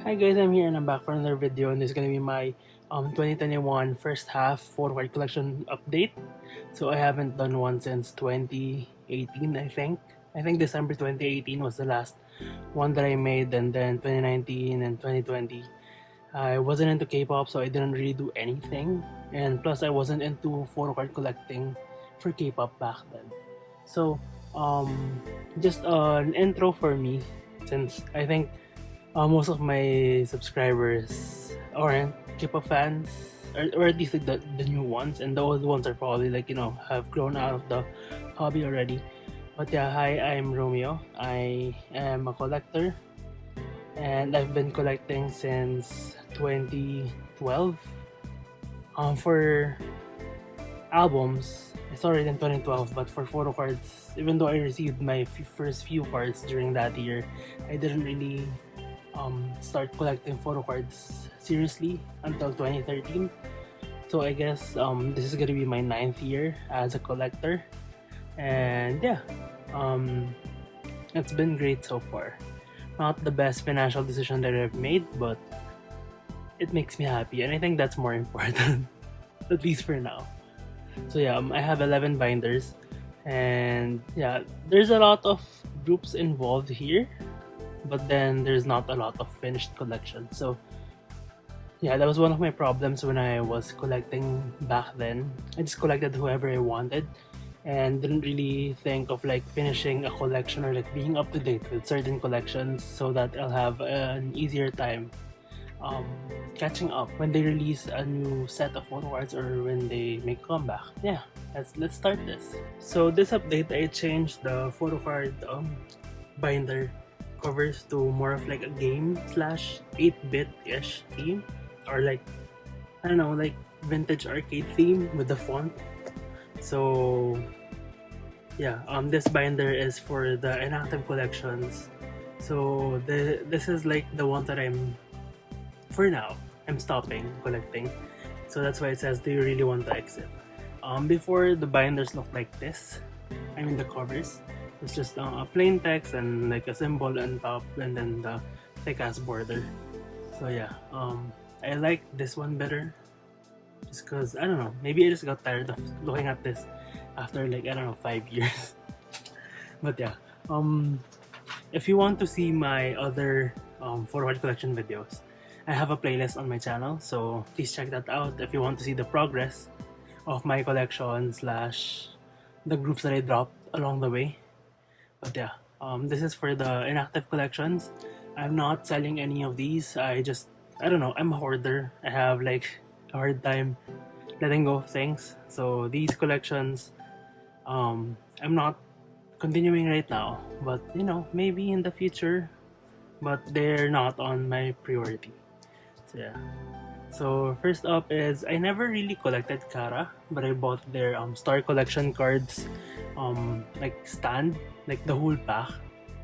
Hi guys, I'm here and I'm back for another video, and this is gonna be my 2021 first half Photocard collection update. So I haven't done one since 2018, I think. I think December 2018 was the last one that I made, and then 2019 and 2020. I wasn't into K-pop, so I didn't really do anything. And plus, I wasn't into photocard collecting for K-pop back then. So, just an intro for me, since I think most of my subscribers aren't K-pop fans, or at least like the new ones, and the old ones are probably like, have grown out of the hobby already. But yeah, hi, I'm Romeo. I am a collector, and I've been collecting since 2012. For albums, I started in 2012, but for photo cards, even though I received my first few cards during that year, I didn't really start collecting photo cards seriously until 2013. So I guess this is gonna be my 9th year as a collector, and yeah, it's been great so far. Not the best financial decision that I've made, but it makes me happy, and I think that's more important, at least for now. So yeah, I have 11 binders, and yeah, there's a lot of groups involved here, but then there's not a lot of finished collection. So yeah, that was one of my problems when I was collecting back then. I just collected whoever I wanted and didn't really think of like finishing a collection or like being up to date with certain collections, so that I'll have an easier time catching up when they release a new set of photo cards or when they make a comeback. Yeah, let's start this. So this update, I changed the photo card binder covers to more of like a game slash 8-bit-ish theme, or like, I don't know, like vintage arcade theme with the font. So yeah, this binder is for the inactive collections. So this is like the one that for now I'm stopping collecting. So that's why it says, do you really want to exit? Before, the binders looked like this. I mean the covers. It's just a plain text and like a symbol on top, and then the thick ass border. So yeah, I like this one better, just cause I don't know, maybe I just got tired of looking at this after like, I don't know, 5 years. But yeah, if you want to see my other photo card collection videos, I have a playlist on my channel, so please check that out if you want to see the progress of my collection slash the groups that I dropped along the way. But yeah, this is for the inactive collections. I'm not selling any of these. I don't know, I'm a hoarder. I have like a hard time letting go of things. So these collections, I'm not continuing right now, but maybe in the future, but they're not on my priority. So yeah. So first up is, I never really collected T-ARA, but I bought their Star Collection cards, like stand, like the whole pack.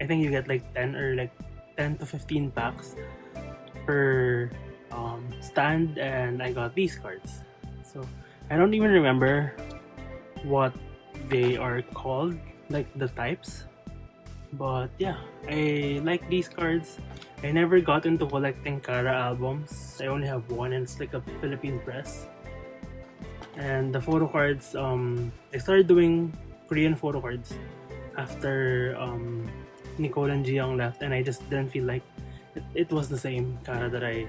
I think you get like 10 or like 10 to 15 packs per stand, and I got these cards. So I don't even remember what they are called, like the types, but yeah, I like these cards. I never got into collecting T-ARA albums. I only have one, and it's like a Philippine press. And the photo cards, I started doing Korean photo cards after Nicole and Jiyoung left, and I just didn't feel like it was the same T-ARA that I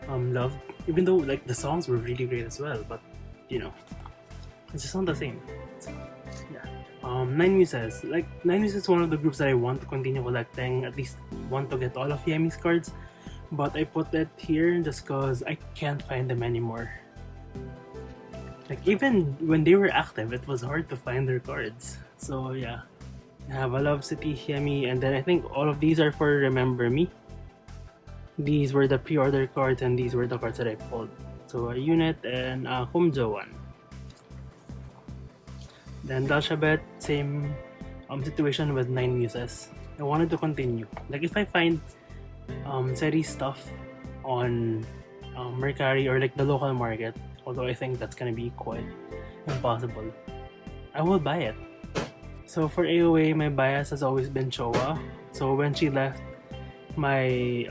loved, even though like the songs were really great as well, but it's just not the same. So, yeah. Nine Muses. Like, Nine Muses is one of the groups that I want to continue collecting, at least want to get all of Yemi's cards, but I put it here just because I can't find them anymore. Like, even when they were active, it was hard to find their cards. So yeah, I have a Love City, Yemi, and then I think all of these are for Remember Me. These were the pre-order cards, and these were the cards that I pulled. So a unit and a Humjo one. Then Dal Shabet, same situation with Nine Muses. I wanted to continue. Like, if I find series stuff on Mercari or like the local market, although I think that's gonna be quite impossible, I will buy it. So for AOA, my bias has always been Choa. So when she left, my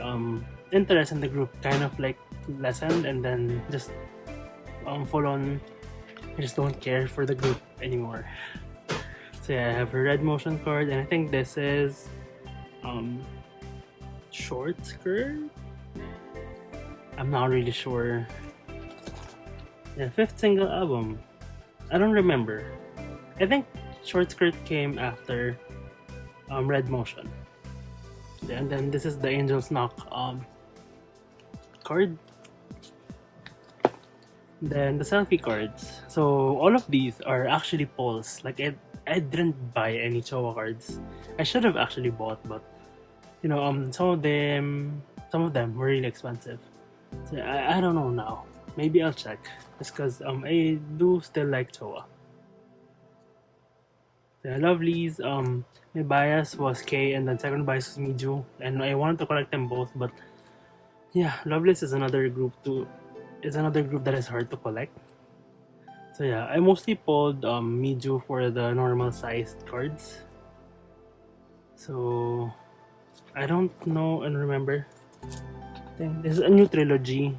interest in the group kind of like lessened, and then just full on, I just don't care for the group anymore. So yeah, I have her red motion card, and I think this is short skirt. I'm not really sure. Yeah, fifth single album. I don't remember. I think short skirt came after red motion. And then this is the Angel's Knock card. Then the selfie cards. So all of these are actually polls. Like I didn't buy any Chowa cards. I should have actually bought, but you know, some of them were really expensive. So I don't know now. Maybe I'll check. Just because I do still like Chowa. So Lovelyz, my bias was K, and then second bias was Miju, and I wanted to collect them both, but yeah, Lovelyz is another group that is hard to collect. So yeah, I mostly pulled Miju for the normal sized cards. So I don't know and remember. I think this is a new trilogy.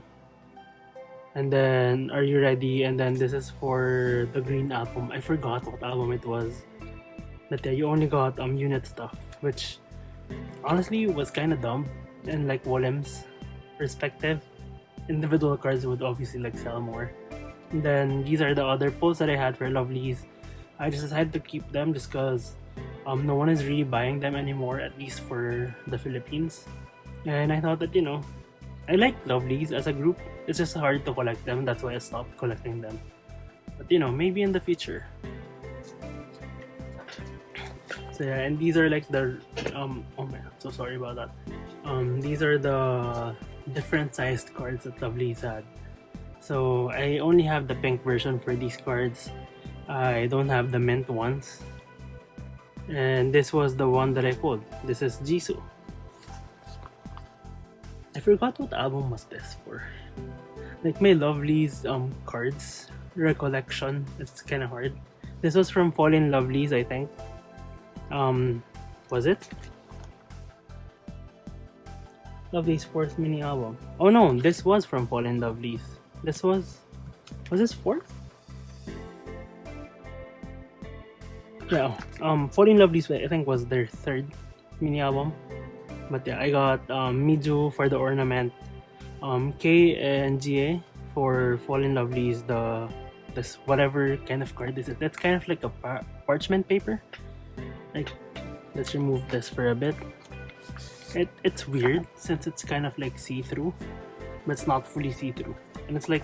And then Are You Ready? And then this is for the green album. I forgot what album it was. But yeah, you only got unit stuff, which honestly was kind of dumb. And like Wolem's perspective, individual cards would obviously like sell more. And then these are the other pulls that I had for Lovelyz. I just decided to keep them just because no one is really buying them anymore, at least for the Philippines. And I thought that, you know, I like Lovelyz as a group. It's just hard to collect them. That's why I stopped collecting them. But you know, maybe in the future. So yeah, and these are like the oh man, I'm so sorry about that. These are the different sized cards that Lovelyz had. So I only have the pink version for these cards. I don't have the mint ones. And this was the one that I pulled. This is Jisoo. I forgot what album was this for. Like my Lovelyz cards recollection, it's kind of hard. This was from Fall in Lovelyz, I think. Was it? Lovelyz fourth mini album. Oh no, this was from Fall in Lovelyz. This was this fourth? Yeah. Fall in Lovelyz, I think, was their third mini album. But yeah, I got Miju for the ornament, K and GA for Fall in Lovelyz, this whatever kind of card this is. That's kind of like a parchment paper. Like, let's remove this for a bit. It's weird since it's kind of like see-through, but it's not fully see-through, and it's like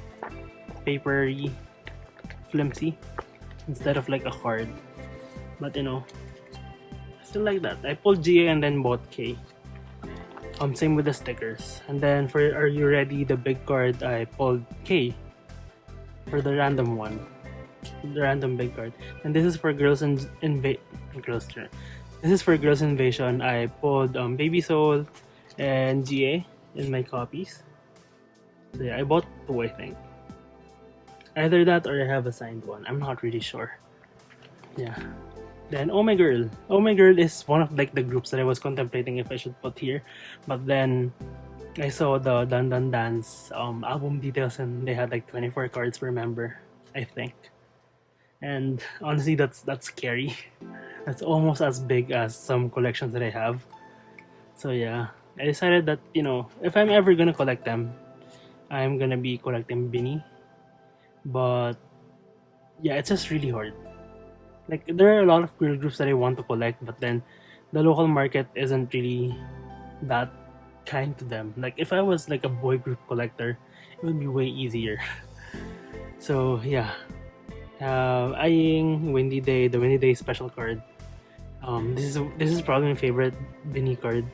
papery, flimsy instead of like a card. But you know, I still like that. I pulled GA and then bought K. Same with the stickers. And then for Are You Ready, the big card, I pulled K for the random one, the random big card. And this is for Girls Invasion. This is for Girls Invasion. I pulled Baby Soul and GA in my copies. So yeah, I bought two, I think. Either that or I have a signed one. I'm not really sure. Yeah. Then Oh My Girl. Oh My Girl is one of like the groups that I was contemplating if I should put here. But then I saw the Dan Dan Dance album details, and they had like 24 cards per member, I think. And honestly, that's scary. That's almost as big as some collections that I have. So yeah, I decided that, you know, if I'm ever gonna collect them, I'm gonna be collecting Bini. But yeah, it's just really hard. Like, there are a lot of girl groups that I want to collect, but then the local market isn't really that kind to them. Like, if I was like a boy group collector, it would be way easier. So yeah, eyeing Windy Day, the Windy Day special card. This is probably my favorite Bini card.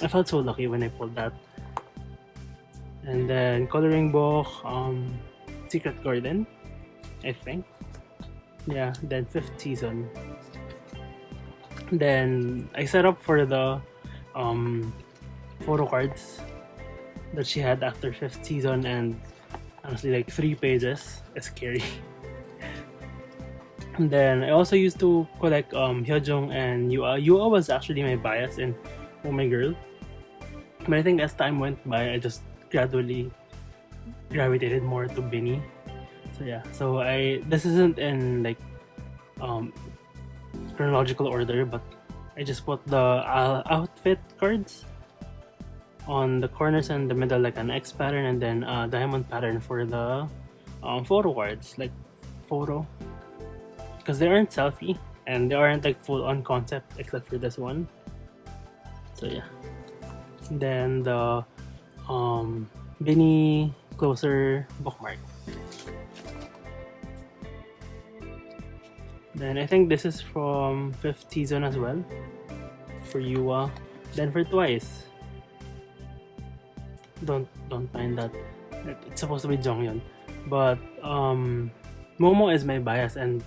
I felt so lucky when I pulled that. And then Coloring Book, Secret Garden, I think. Yeah, then 5th season. Then I set up for the photo cards that she had after 5th season, and honestly, like 3 pages. It's scary. And then I also used to collect Hyojung and Yua. Yua was actually my bias in Oh My Girl. But I think as time went by, I just gradually gravitated more to BINI. So yeah, so this isn't in like chronological order, but I just put the outfit cards on the corners and the middle like an X pattern, and then a diamond pattern for the photo cards, like photo, because they aren't selfie and they aren't like full on concept except for this one. So yeah, then the BINI closer bookmark. Then I think this is from 5th season as well for Yua. Then for Twice, don't mind that. It's supposed to be Jonghyun, but Momo is my bias, and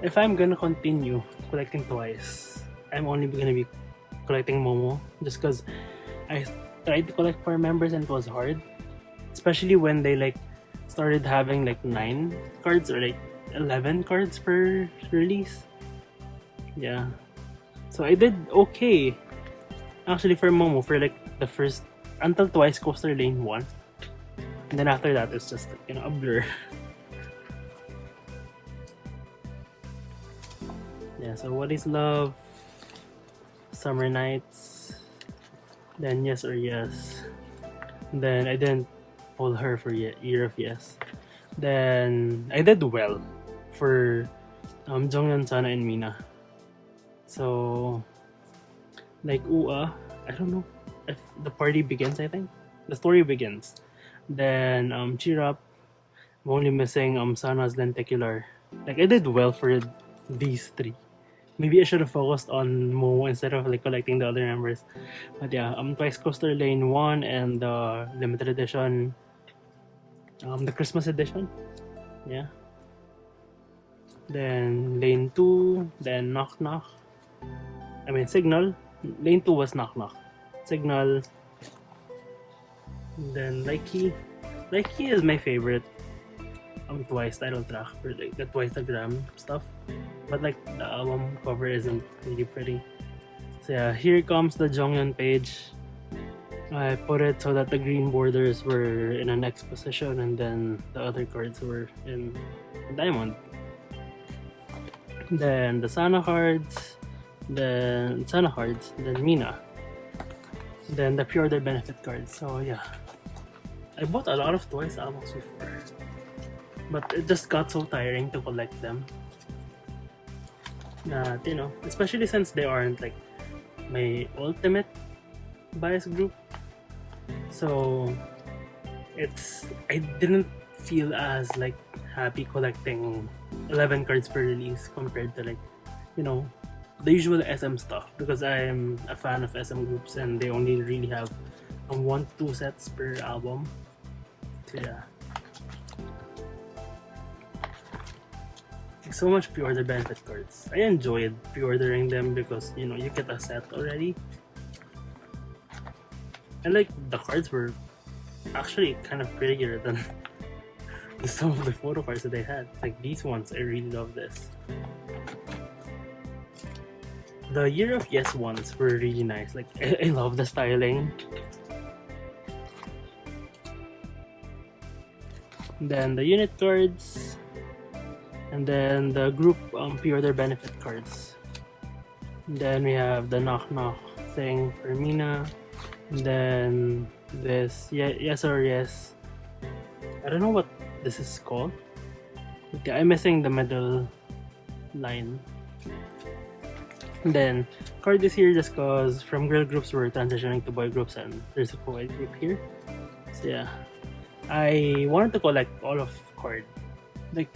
if I'm gonna continue collecting Twice, I'm only gonna be collecting Momo just because I tried to collect for members and it was hard, especially when they like started having like 9 cards or like 11 cards per release. Yeah, so I did okay actually for Momo for like the first until Twice Coaster Lane 1, and then after that it's just like, a blur. Yeah, so What Is Love, Summer Nights, then Yes or Yes. Then I didn't pull her for Year of Yes. Then I did well for Jonghyun, Sana, and Mina. So like Ua, I don't know if the party begins. I think the story begins. Then Cheer Up. I'm only missing Sana's Lenticular. Like I did well for these 3. Maybe I should have focused on Momo instead of like collecting the other members. But yeah, Twice Coaster Lane 1 and the limited edition, the Christmas edition. Yeah. Then Lane 2, then Knock Knock. I mean Signal. Lane 2 was Knock Knock. Signal. Then Likey. Likey is my favorite Twice title track for like the Twice the Gram stuff. But like the album cover isn't really pretty. So yeah, here comes the Jonghyun page. I put it so that the green borders were in an X position and then the other cards were in diamond. Then the Sana cards, then Mina. Then the pre-order benefit cards. So yeah, I bought a lot of Twice albums before, but it just got so tiring to collect them. Especially since they aren't like my ultimate bias group. So I didn't feel as like happy collecting 11 cards per release compared to like, the usual SM stuff, because I'm a fan of SM groups and they only really have 1-2 sets per album. So yeah. So much pre-order benefit cards. I enjoyed pre-ordering them because you get a set already. And like the cards were actually kind of prettier than some of the photo cards that they had. Like these ones, I really love this. The Year of Yes ones were really nice. Like I love the styling. Then the unit cards. And then the group pre-order benefit cards. And then we have the Knock Knock thing for Mina. And then this Yes or Yes. I don't know what this is called. Okay, I'm missing the middle line. And then card is here just cause from girl groups we're transitioning to boy groups and there's a co-ed group here. So yeah, I wanted to collect all of card. Like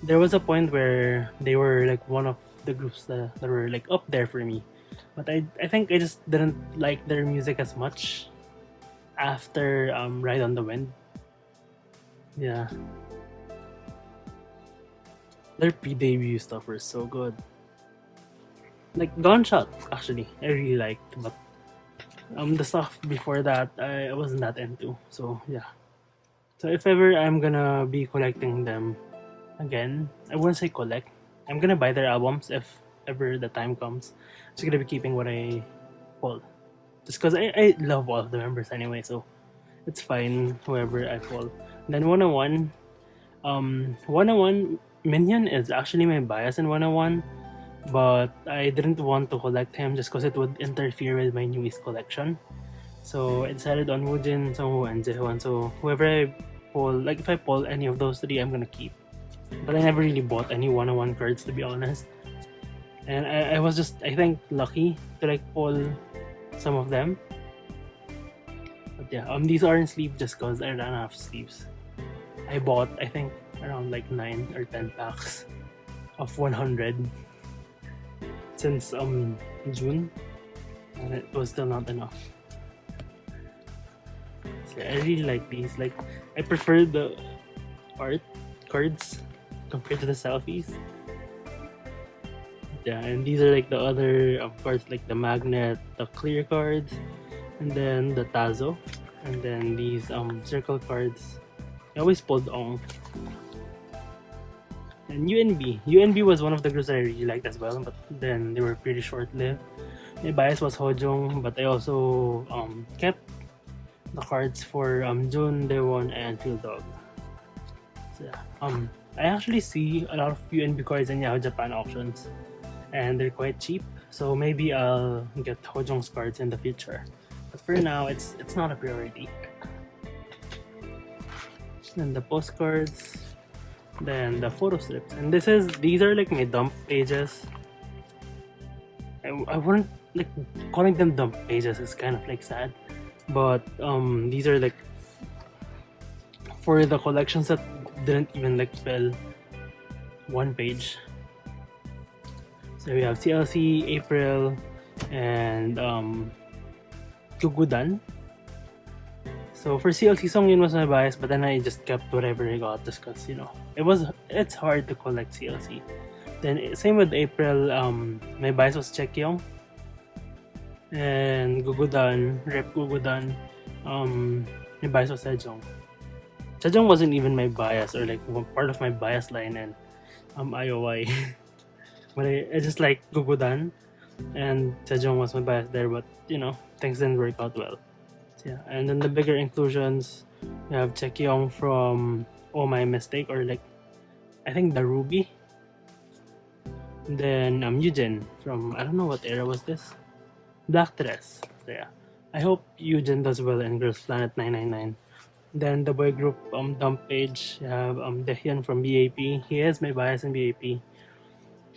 there was a point where they were like one of the groups that were like up there for me, but I think I just didn't like their music as much after Ride on the Wind. Yeah, their pre-debut stuff were so good. Like Gunshot, actually, I really liked, but the stuff before that I wasn't that into. So yeah, so if ever I'm gonna be collecting them again, I wouldn't say collect. I'm gonna buy their albums if ever the time comes. I'm just gonna be keeping what I pull. just because I love all of the members anyway, so it's fine whoever I pull. Then 101, 101 Minion is actually my bias in 101, but I didn't want to collect him just because it would interfere with my new East collection. So I decided on Woojin, Sungwoo, and Jaehwan. So whoever I pull, like if I pull any of those three, I'm gonna keep. But I never really bought any 101 cards, to be honest. And I was just, I think, lucky to like pull some of them. But yeah, these are in sleeve just because I ran out of sleeves. I bought, I think, around like 9 or 10 packs of 100 since June, and it was still not enough. So I really like these. Like, I prefer the art cards compared to the selfies. Yeah, and these are like the other cards, like the magnet, the clear cards, and then the Tazo, and then these circle cards. I always pulled Ong. And UNB was one of the groups that I really liked as well, but then they were pretty short-lived. My bias was Hojong, but I also kept the cards for Jun, Daewon, and Field Dog. So yeah, I actually see a lot of UNB cards in Yahoo Japan auctions, and they're quite cheap. So maybe I'll get Hojong's cards in the future. But for now, it's not a priority. And the postcards, then the photo strips, and these are like my dump pages. I wouldn't like calling them dump pages is kind of like sad, but these are like for the collections that didn't even like fill one page. So we have CLC, April, and Gugudan. So for CLC, Songyun was my bias, but then I just kept whatever I got just because, you know, it's hard to collect CLC. Then same with April, my bias was Chaekyeong. And Gugudan, Rep Gugudan, my bias was Sejong. Sejong wasn't even my bias or like part of my bias line in IOI. But I just like Gugudan, and Sejong was my bias there, but you know, things didn't work out well. Yeah, and then the bigger inclusions, we have Chaekyeong from Oh My Mistake, or like I think the Ruby. And then Yujin from, I don't know what era was this, Black Dress. So yeah, I hope Yujin does well in Girls Planet 999. Then the boy group dump page, you have Dahyun from BAP. He is my bias in BAP.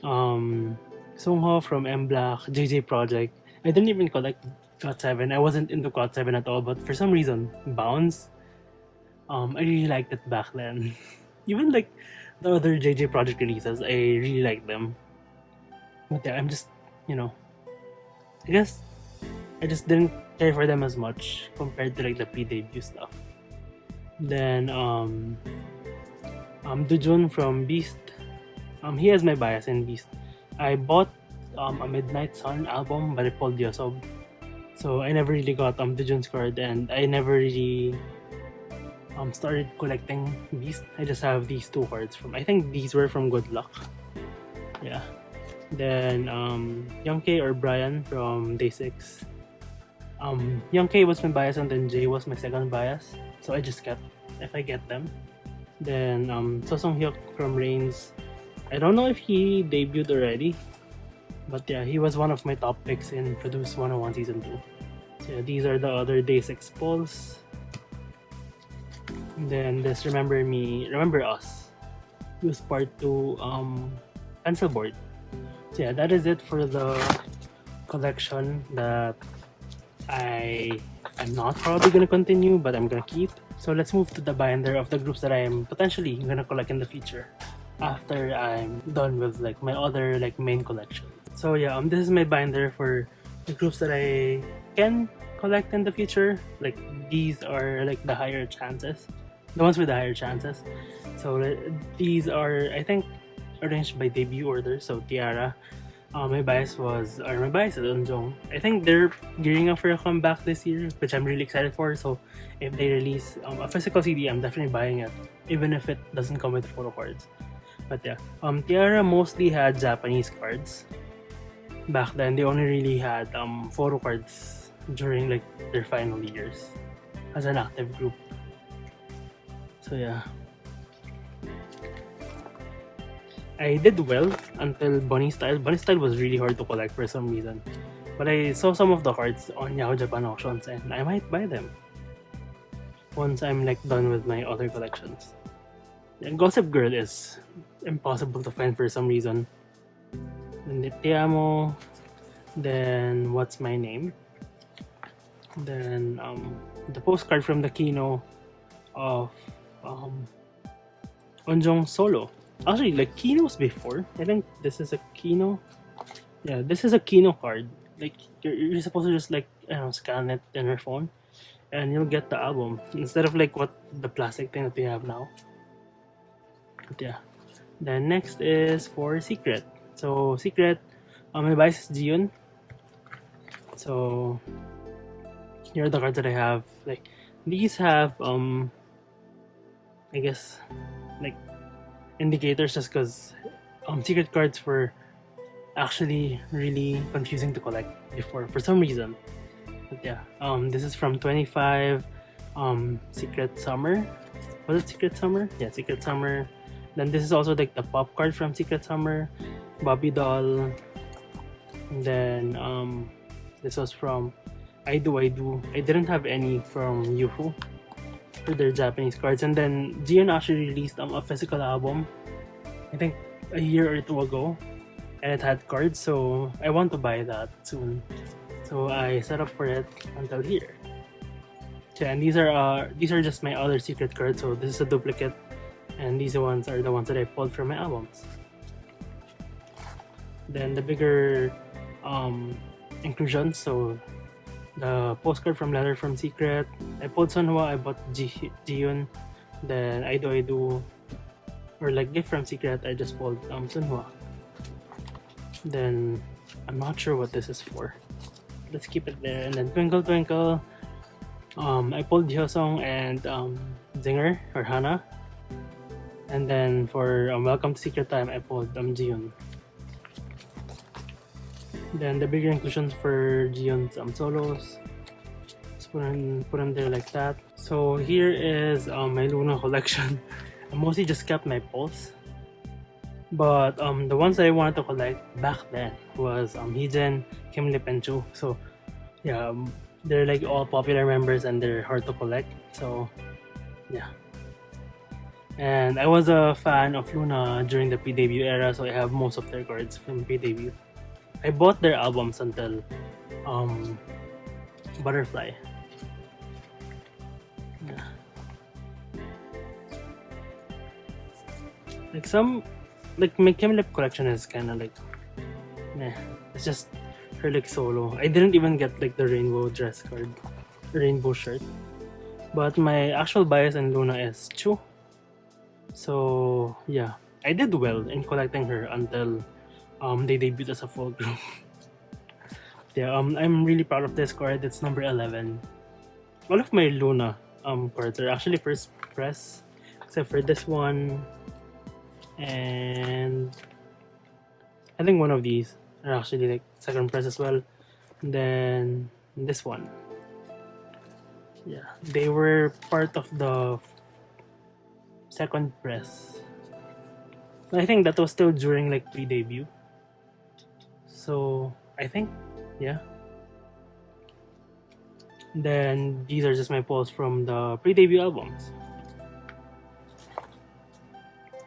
Sungho from M Black, JJ Project. I didn't even collect GOT7. I wasn't into GOT7 at all, but for some reason, Bounce, I really liked it back then. Even like the other JJ Project releases, I really liked them. But yeah, I'm just, you know, I guess I just didn't care for them as much compared to like the pre-debut stuff. Then Dojun from Beast. He has my bias in Beast. I bought a Midnight Sun album, but I pulled Yosob. So I never really got Dojun's card, and I never really started collecting Beast. I just have these two cards from, I think these were from Good Luck. Yeah. Then Youngkay or Brian from Day 6. Youngkay was my bias, and then Jay was my second bias. So I just kept if I get them. Then Sosong-hyuk from Reigns. I don't know if he debuted already, but yeah, he was one of my top picks in Produce 101 Season 2. So yeah, these are the other Day 6 polls. And then this Remember Us. It was part 2 pencil board. So yeah, that is it for the collection that I'm not probably gonna continue, but I'm gonna keep. So let's move to the binder of the groups that I am potentially gonna collect in the future after I'm done with like my other like main collection. So yeah, this is my binder for the groups that I can collect in the future. Like these are like the higher chances, the ones with the higher chances. So these are, I think, arranged by debut order. So T-ARA, my bias is Eunjung. I think they're gearing up for a comeback this year, which I'm really excited for. So if they release a physical CD, I'm definitely buying it, even if it doesn't come with photo cards. But yeah, T-ARA mostly had Japanese cards. Back then, they only really had photo cards during like their final years as an active group. So yeah, I did well until Bunny Style. Bunny Style was really hard to collect for some reason, but I saw some of the cards on Yahoo Japan auctions and I might buy them once I'm like done with my other collections. And Gossip Girl is impossible to find for some reason. And the Te Amo, then What's My Name, then the postcard from the Kino of Onjong Solo. Actually, like Kino's before. I think this is a Kino. Yeah, this is a Kino card. Like you're supposed to just like scan it in your phone, and you'll get the album instead of like what the plastic thing that we have now. But yeah. Then next is for Secret. So Secret, my bias is Jiyoon. So here are the cards that I have. Like these have I guess like indicators just because secret cards were actually really confusing to collect before for some reason. But yeah, this is from 25 Secret Summer. Was it Secret Summer? Yeah, Secret Summer. Then this is also like the pop card from Secret Summer, Bobby Doll. And then this was from I Do. I didn't have any from Yuhu for their Japanese cards. And then Jiyeon actually released a physical album, I think a year or two ago, and it had cards, so I want to buy that soon. So I set up for it until here. Yeah, and these are just my other secret cards. So this is a duplicate, and these ones are the ones that I pulled from my albums. Then the bigger inclusions. So the postcard from Letter from Secret. I pulled Sunhwa. I bought Jiyoon. Then I Do. Or like Gift from Secret. I just pulled Sunhwa. Then I'm not sure what this is for. Let's keep it there. And then Twinkle Twinkle. I pulled Hyosong and Zinger or Hana. And then for Welcome to Secret Time, I pulled Jiyoon. Then the bigger inclusions for Jiyoon's solos. Just put them there like that. So here is my LOONA collection. I mostly just kept my pulls. But the ones that I wanted to collect back then was Heejin, Kim Lip, and Chu. So yeah, they're like all popular members and they're hard to collect. So yeah. And I was a fan of LOONA during the pre-debut era, so I have most of their cards from pre-debut. I bought their albums until Butterfly. Yeah. Like my Kim Lip collection is kind of like, meh. It's just her like solo. I didn't even get like the rainbow dress card, rainbow shirt. But my actual bias in LOONA is Chu. So yeah, I did well in collecting her until they debuted as a full group. Yeah, I'm really proud of this card. It's number 11. All of my LOONA cards are actually first press, except for this one, and I think one of these are actually like second press as well. And then this one. Yeah, they were part of the second press. I think that was still during like pre-debut. So I think, yeah. Then these are just my pulls from the pre-debut albums.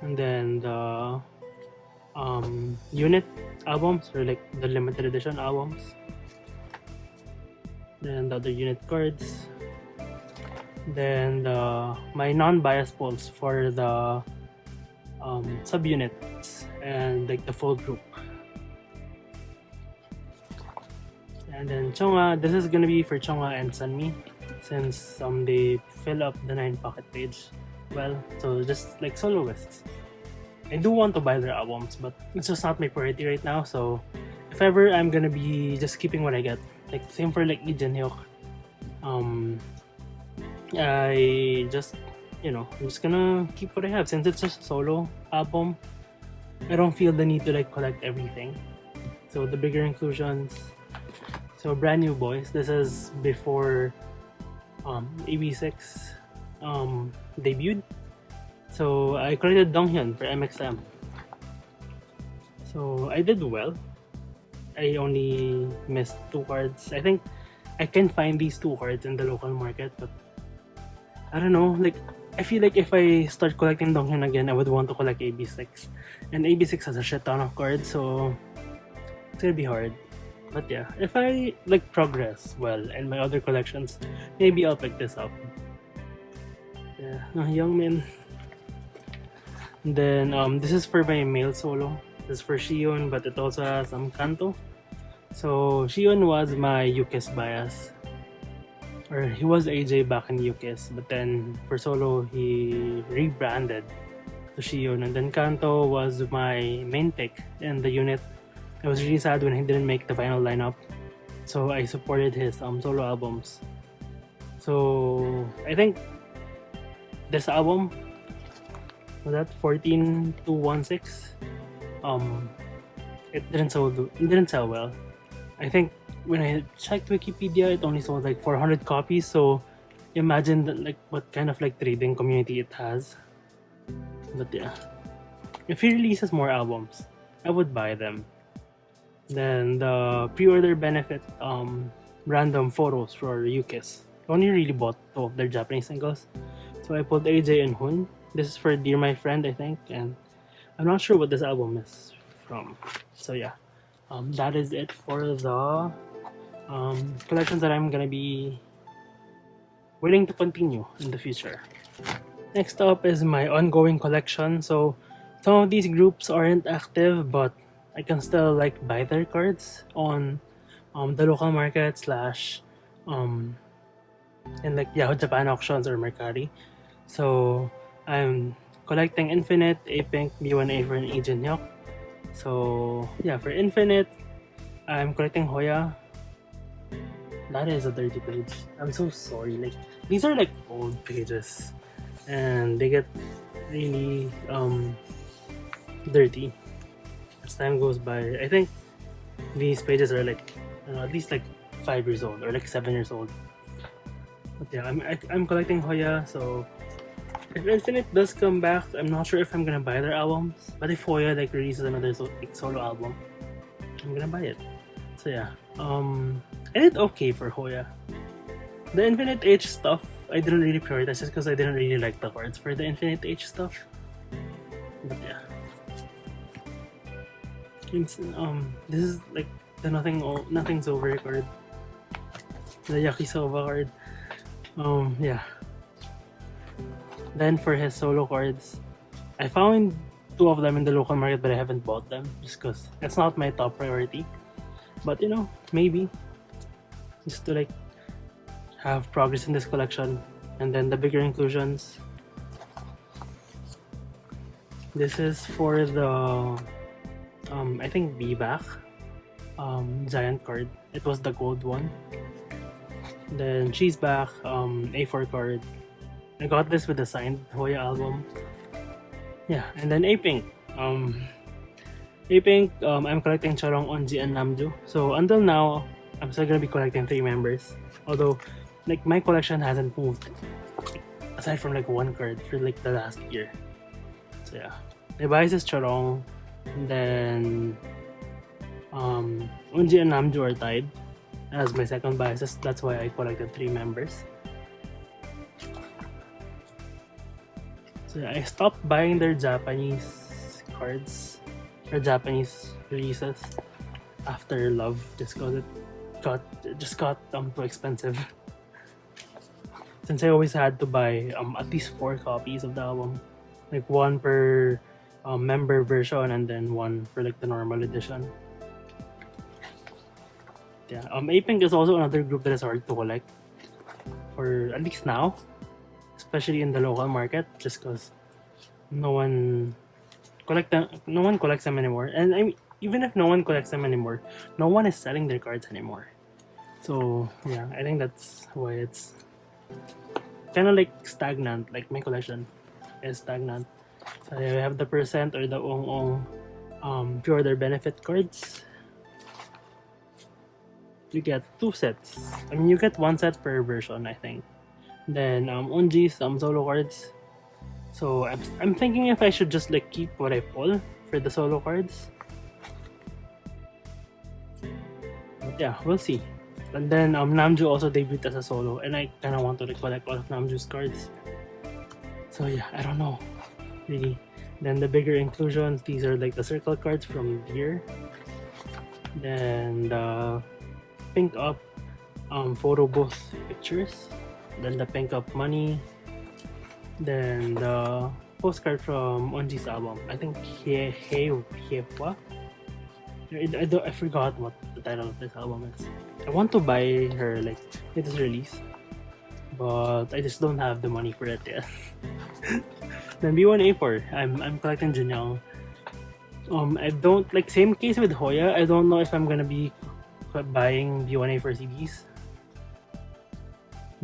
And then the unit albums, or like the limited edition albums. Then the other unit cards. Then my non-bias pulls for the subunits and like the full group. And then Chungha, this is gonna be for Chungha and Sunmi, since they fill up the 9-pocket page well. So just like soloists. I do want to buy their albums, but it's just not my priority right now. So if ever, I'm gonna be just keeping what I get. Like same for like Jinhyuk. I just, I'm just gonna keep what I have since it's just a solo album. I don't feel the need to like collect everything. So the bigger inclusions. So brand new boys. This is before AB6 debuted. So I collected Donghyun for MXM. So I did well. I only missed 2 cards. I think I can find these 2 cards in the local market, but I don't know. Like, I feel like if I start collecting Donghyun again, I would want to collect AB6. And AB6 has a shit ton of cards, so it's gonna be hard. But yeah, if I like progress well in my other collections, maybe I'll pick this up. Yeah, Youngmin. And then this is for my male solo. This is for Siyoon, but it also has Kanto. So Siyoon was my UKIS bias, or he was AJ back in UKIS, but then for solo he rebranded to Siyoon, and then Kanto was my main pick in the unit. I was really sad when he didn't make the final lineup, so I supported his solo albums. So I think this album was that 14 to 16. It didn't sell well. I think when I checked Wikipedia, it only sold like 400 copies. So imagine that, like, what kind of like trading community it has. But yeah, if he releases more albums, I would buy them. Then the pre-order benefit random photos for UKIS. I only really bought 2 of their Japanese singles. So I pulled AJ and Hun. This is for Dear My Friend, I think, and I'm not sure what this album is from. So yeah, that is it for the collections that I'm gonna be willing to continue in the future. Next up is my ongoing collection. So some of these groups aren't active, but I can still like buy their cards on the local market slash in like Yahoo Japan auctions or Mercari. So I'm collecting Infinite, APINK, B1A for an Jinhyuk. So yeah, for Infinite, I'm collecting Hoya. That is a dirty page. I'm so sorry. Like, these are like old pages, and they get really dirty as time goes by. I think these pages are like at least like 5 years old or like 7 years old. But yeah, I'm collecting Hoya. So if Infinite does come back, I'm not sure if I'm gonna buy their albums. But if Hoya like releases another solo album, I'm gonna buy it. So yeah, I did okay for Hoya. The Infinite H stuff, I didn't really prioritize just because I didn't really like the cards for the Infinite H stuff. But yeah, this is like the Nothing's Over card, the Yakisoba card. Yeah. Then for his solo cards, I found 2 of them in the local market, but I haven't bought them just because it's not my top priority. But you know, maybe just to like have progress in this collection. And then the bigger inclusions. This is for the I think B-Back giant card. It was the gold one. Then She's Back A4 card. I got this with the signed Hoya album. Yeah, and then APINK. APINK, I'm collecting Chorong, Onji, and Namju. So until now, I'm still gonna be collecting 3 members. Although, like, my collection hasn't moved aside from like 1 card for like the last year. So yeah, my bias is Chorong, and then Onji and Namju are tied as my second biases. That's why I collected 3 members. So yeah, I stopped buying their Japanese cards or Japanese releases after Love just because it just got too expensive. Since I always had to buy at least 4 copies of the album, like 1 per member version and then 1 for like the normal edition. Yeah, APINK is also another group that is hard to collect for at least now, especially in the local market, just because no one collects them anymore. And I mean, even if no one collects them anymore, no one is selling their cards anymore. So yeah, I think that's why it's kind of like stagnant. Like my collection is stagnant. So I have the percent or the pre-order benefit cards. you get 2 sets. I mean, you get 1 set per version, I think. Then Unji's solo cards. So I'm thinking if I should just like keep what I pull for the solo cards. But yeah, we'll see. And then Namju also debuted as a solo, and I kind of want to like collect all of Namju's cards. So yeah, I don't know, really. Then the bigger inclusions, these are like the circle cards from Deer. Then the Pink Up photo booth pictures. Then the Pink Up money. Then the postcard from Onji's album. I think Hiewa. I forgot what the title of this album is. I want to buy her like latest release, but I just don't have the money for it yet. Then B1A4. I'm collecting Jinhyuk. I don't like, same case with Hoya. I don't know if I'm gonna be buying B1A4 CDs.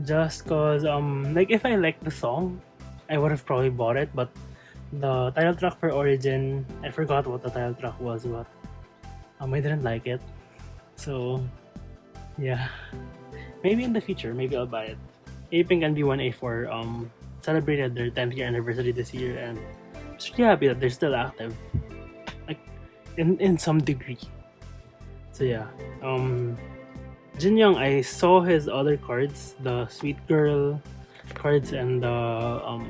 Just cause like if I like the song, I would have probably bought it, but the title track for Origin, I forgot what the title track was, but I didn't like it. So yeah, maybe in the future, maybe I'll buy it. APINK and B1A4 celebrated their 10th year anniversary this year, and I'm just really happy that they're still active, like in some degree. So yeah, Jinhyuk, I saw his other cards, the Sweet Girl cards and the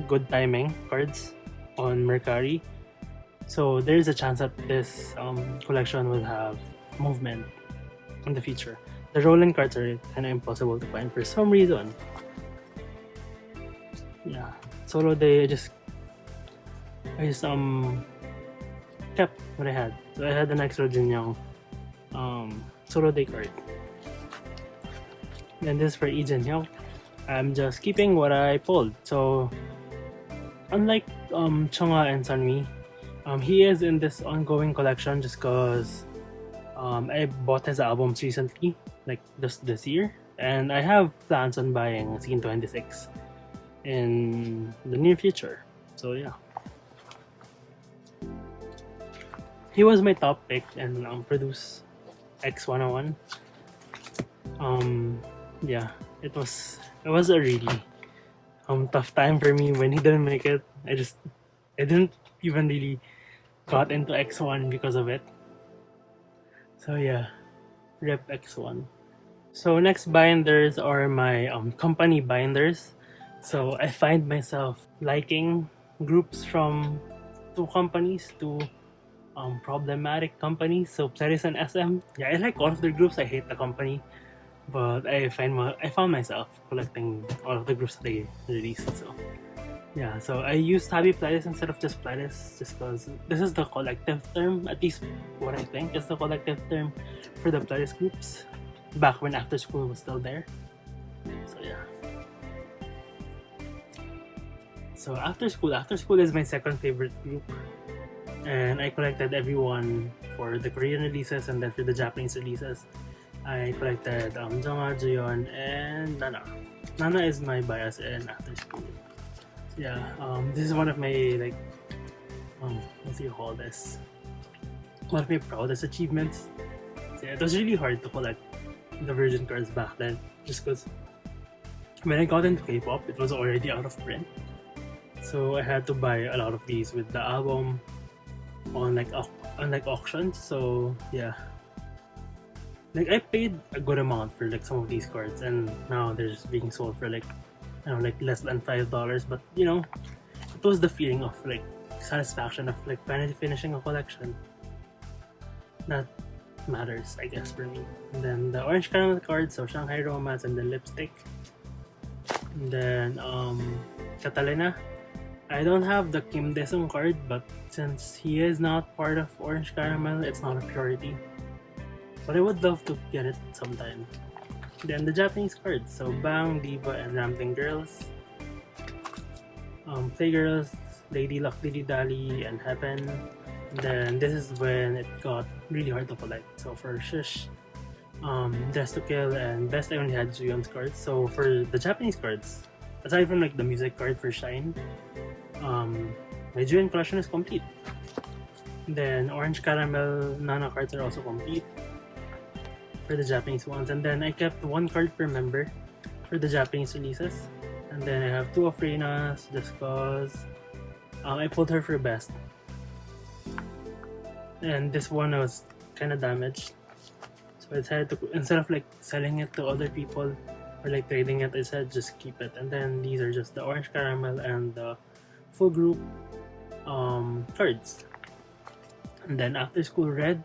Good Timing cards on Mercari. So there is a chance that this collection will have movement in the future. The Roland cards are kind of impossible to find for some reason. Yeah, solo day, I just kept what I had. So I had an extra Jinhyuk solo day card. And this is for Jinhyuk. I'm just keeping what I pulled. So unlike Chungha and Sunmi, he is in this ongoing collection just cause I bought his albums recently, like just this year, and I have plans on buying Scene 26 in the near future. So yeah, he was my top pick and Produce X101. Yeah, it was a really tough time for me when he didn't make it. I didn't even really got into X1 because of it. So yeah, rip X1. So next binders are my company binders. So I find myself liking groups from 2 companies, 2 problematic companies. So Pledis and SM. Yeah, I like all of their groups. I hate the company, but I found myself collecting all of the groups that they released. So yeah, so I used Happy Pledis instead of just Pledis, just because this is the collective term, at least what I think is the collective term for the Pledis groups, back when After School was still there. So yeah. So After School is my second favorite group, and I collected everyone for the Korean releases, and then for the Japanese releases, I collected Jungha, Jiyeon, and Nana. Nana is my bias in After School. Yeah, this is one of my like what do you call this? One of my proudest achievements. So yeah, it was really hard to collect the Virgin cards back then, just because when I got into K-pop, it was already out of print. So I had to buy a lot of these with the album on like auctions. So yeah, like I paid a good amount for like some of these cards, and now they're just being sold for like, I don't know, like less than $5. But you know, it was the feeling of like satisfaction of like finally finishing a collection that matters, I guess, for me. And then the Orange Caramel cards, so Shanghai Romance and the Lipstick. And then Catalina. I don't have the Kim Daesung card, but since he is not part of Orange Caramel, it's not a priority. But I would love to get it sometime. Then the Japanese cards, so Bang, Diva, and Rambling Girls. Playgirls, Lady Luck, Lily Dally, and Heaven. And then this is when it got really hard to collect. So for Shish, Dress to Kill, and Best, I only had Juyeon's cards. So for the Japanese cards, aside from like the music card for Shine, my Juyeon collection is complete. Then Orange Caramel, Nana cards are also complete. for the Japanese ones. And then I kept 1 card per member for the Japanese releases. And then I have 2 of Reina's just cause I pulled her for best. And this one was kind of damaged. So I decided to, instead of like selling it to other people or like trading it, I said just keep it. And then these are just the orange caramel and the full group cards. And then After School Red,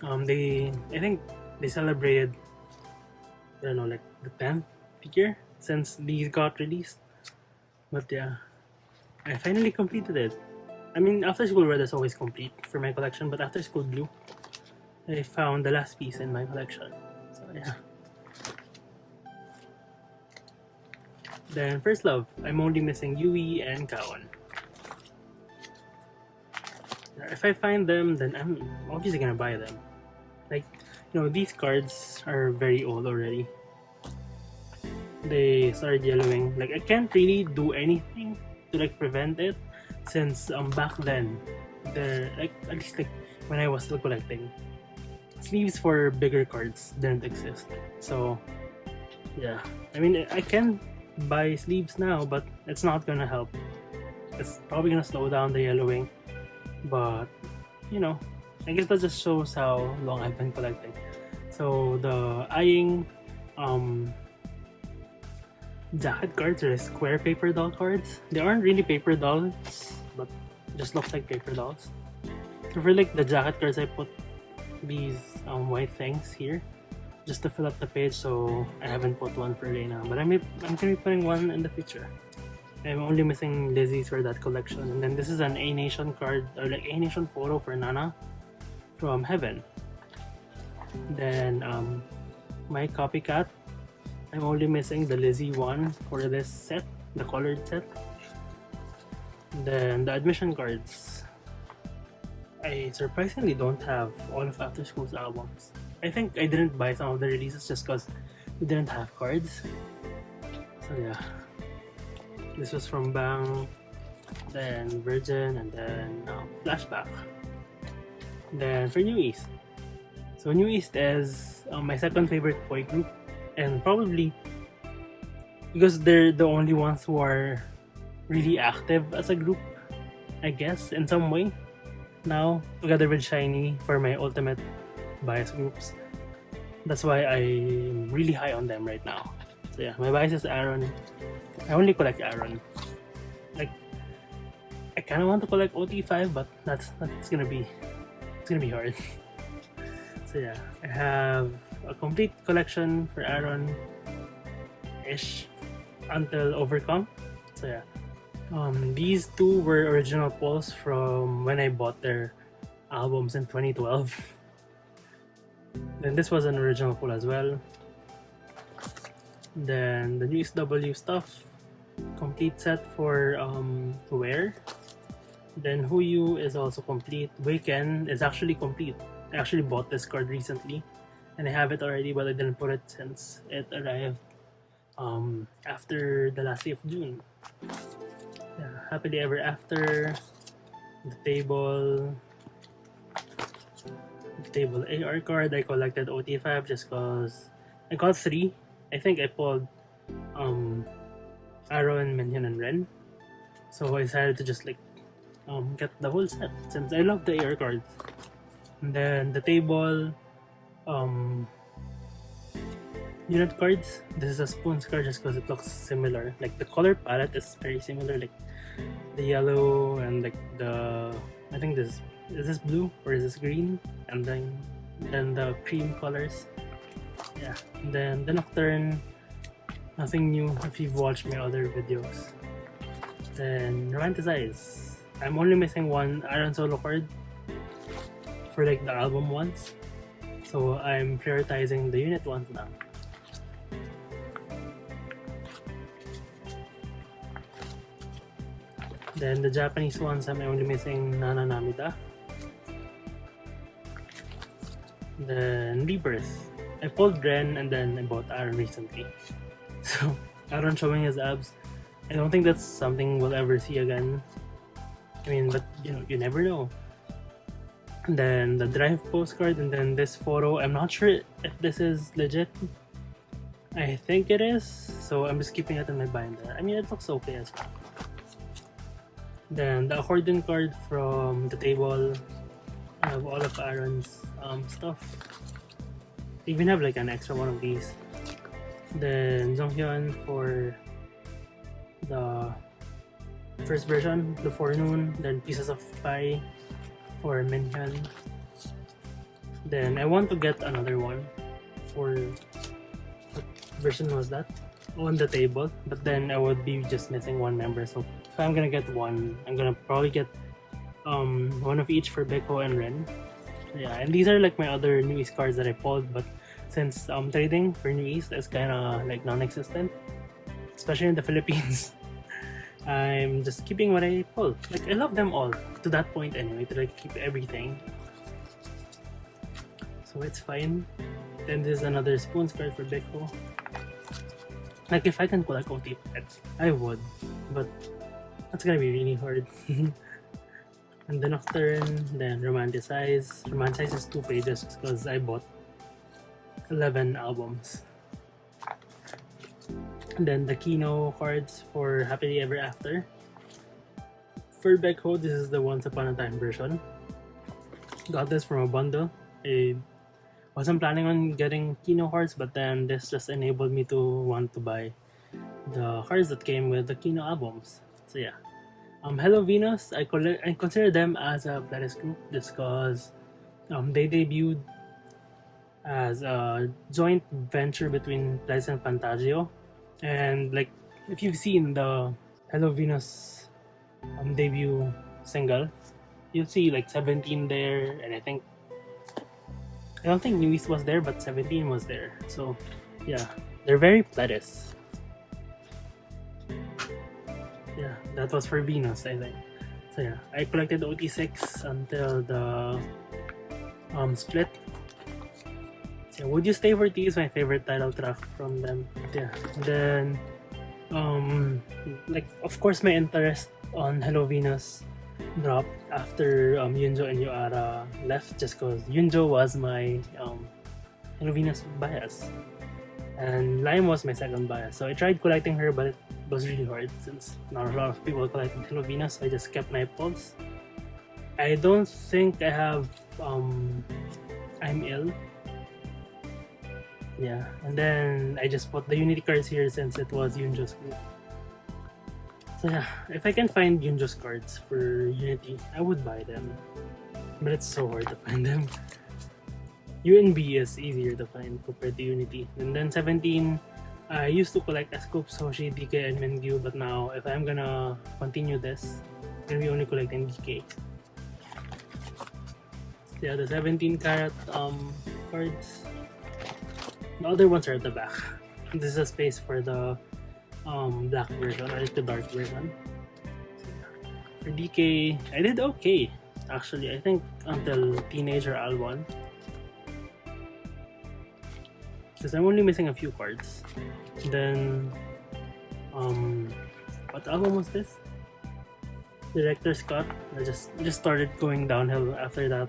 I think they celebrated, I don't know, like the 10th year since these got released. But yeah, I finally completed it. I mean, After School Red is always complete for my collection, but After School Blue, I found the last piece in my collection. So yeah. Then First Love, I'm only missing Yui and Kaon. If I find them, then I'm obviously gonna buy them. Like, you know, these cards are very old already. They started yellowing. Like, I can't really do anything to like prevent it, since back then, they're like, at least like when I was still collecting, sleeves for bigger cards didn't exist. So yeah, I mean, I can buy sleeves now, but it's not gonna help. It's probably gonna slow down the yellowing, but you know, I guess that just shows how long I've been collecting. So the eyeing jacket cards are square paper doll cards. They aren't really paper dolls, but just looks like paper dolls. So for like the jacket cards, I put these white things here just to fill up the page, so I haven't put one for Lena, but I'm gonna be putting one in the future. I'm only missing Lizzie's for that collection. And then this is an A Nation card, or like A Nation photo for Nana from Heaven. Then my copycat, I'm only missing the Lizzie one for this set, the colored set. Then the admission cards, I surprisingly don't have all of After School's albums. I think I didn't buy some of the releases just because we didn't have cards. So yeah, this was from Bang, then Virgin, and then Flashback. Then for New East, so New East is my second favorite boy group, and probably because they're the only ones who are really active as a group, I guess, in some way now, together with SHINee for my ultimate bias groups. That's why I'm really high on them right now. So yeah, my bias is Aaron. I only collect Aaron. Like, I kind of want to collect OT5, but that's gonna be hard. So yeah, I have a complete collection for Aaron ish until Overcome. So yeah, these two were original pulls from when I bought their albums in 2012. Then this was an original pull as well. Then the new SW stuff, complete set for to wear. Then Huyu is also complete. Waken is actually complete. I actually bought this card recently, and I have it already, but I didn't put it since it arrived after the last day of June. Yeah, Happily Ever After, the table AR card. I collected OT5 just cause I got 3. I think I pulled Aaron, Minhyun, and Ren. So I decided to just like get the whole set since I love the AR cards. And then the table unit cards. This is a Spoons card just because it looks similar. Like the color palette is very similar. Like the yellow and like the, I think this is this blue or is this green? And then the cream colors. Yeah. And then the Nocturne, nothing new if you've watched my other videos. Then Romanticize. I'm only missing one Aaron solo card for like the album ones, so I'm prioritizing the unit ones now. Then the Japanese ones, I'm only missing Nana Namida. Then Rebirth, I pulled Ren and then I bought Aaron recently. So Aaron showing his abs, I don't think that's something we'll ever see again. I mean, but you know, you never know. And then the drive postcard, and then this photo. I'm not sure if this is legit. I think it is, so I'm just keeping it in my binder. I mean, it looks okay as well. Then the accordion card from the table. I have all of Aaron's stuff. I even have like an extra one of these. Then Jonghyun for the first version, the forenoon. Then pieces of pie for Minhyun. Then I want to get another one for, what version was that? On the table, but then I would be just missing one member. So if I'm gonna get one, I'm gonna probably get one of each for Beko and Ren. Yeah, and these are like my other New East cards that I pulled, but since trading for New East is kind of like non-existent, especially in the Philippines, I'm just keeping what I pull. Like, I love them all to that point anyway, to like keep everything. So it's fine. Then there's another Spoons card for Beko. Like, if I can collect OT pets, I would, but that's gonna be really hard. And then Nocturne, then Romanticize. Romanticize is 2 pages just because I bought 11 albums. And then the Kino cards for Happily Ever After. For Beko, this is the Once Upon a Time version. Got this from a bundle. I wasn't planning on getting Kino cards, but then this just enabled me to want to buy the cards that came with the Kino albums. So yeah. HELLOVENUS, I consider them as a Pledis group just because they debuted as a joint venture between Pledis and Fantagio. And like, if you've seen the HELLOVENUS debut single, you'll see like 17 there, and I don't think New East was there, but 17 was there. So yeah, they're very Pledis. Yeah, that was for Venus, I think. So yeah, I collected OT6 until the split. So Would You Stay For Tea is my favorite title track from them. Yeah, and then like, of course, my interest on HELLOVENUS dropped after Yoonjo and T-ARA left, just because Yoonjo was my HELLOVENUS bias and Lime was my second bias. So I tried collecting her, but it was really hard since not a lot of people collected HELLOVENUS, so I just kept my pulls. I don't think I have I'm Ill. Yeah, and then I just put the Unity cards here since it was Yoonjo's group. So yeah, if I can find Yoonjo's cards for Unity, I would buy them. But it's so hard to find them. UNB is easier to find compared to Unity. And then 17, I used to collect Scoops, Hoshi, DK, and Mengyu, but now if I'm gonna continue this, I'm gonna be only collecting DK. So yeah, the 17 karat cards. The other ones are at the back. This is a space for the black version or the dark version. For DK, I did okay actually. I think until Teenager Al1. Because I'm only missing a few cards. Then, what album was this? Director's Cut. I just started going downhill after that.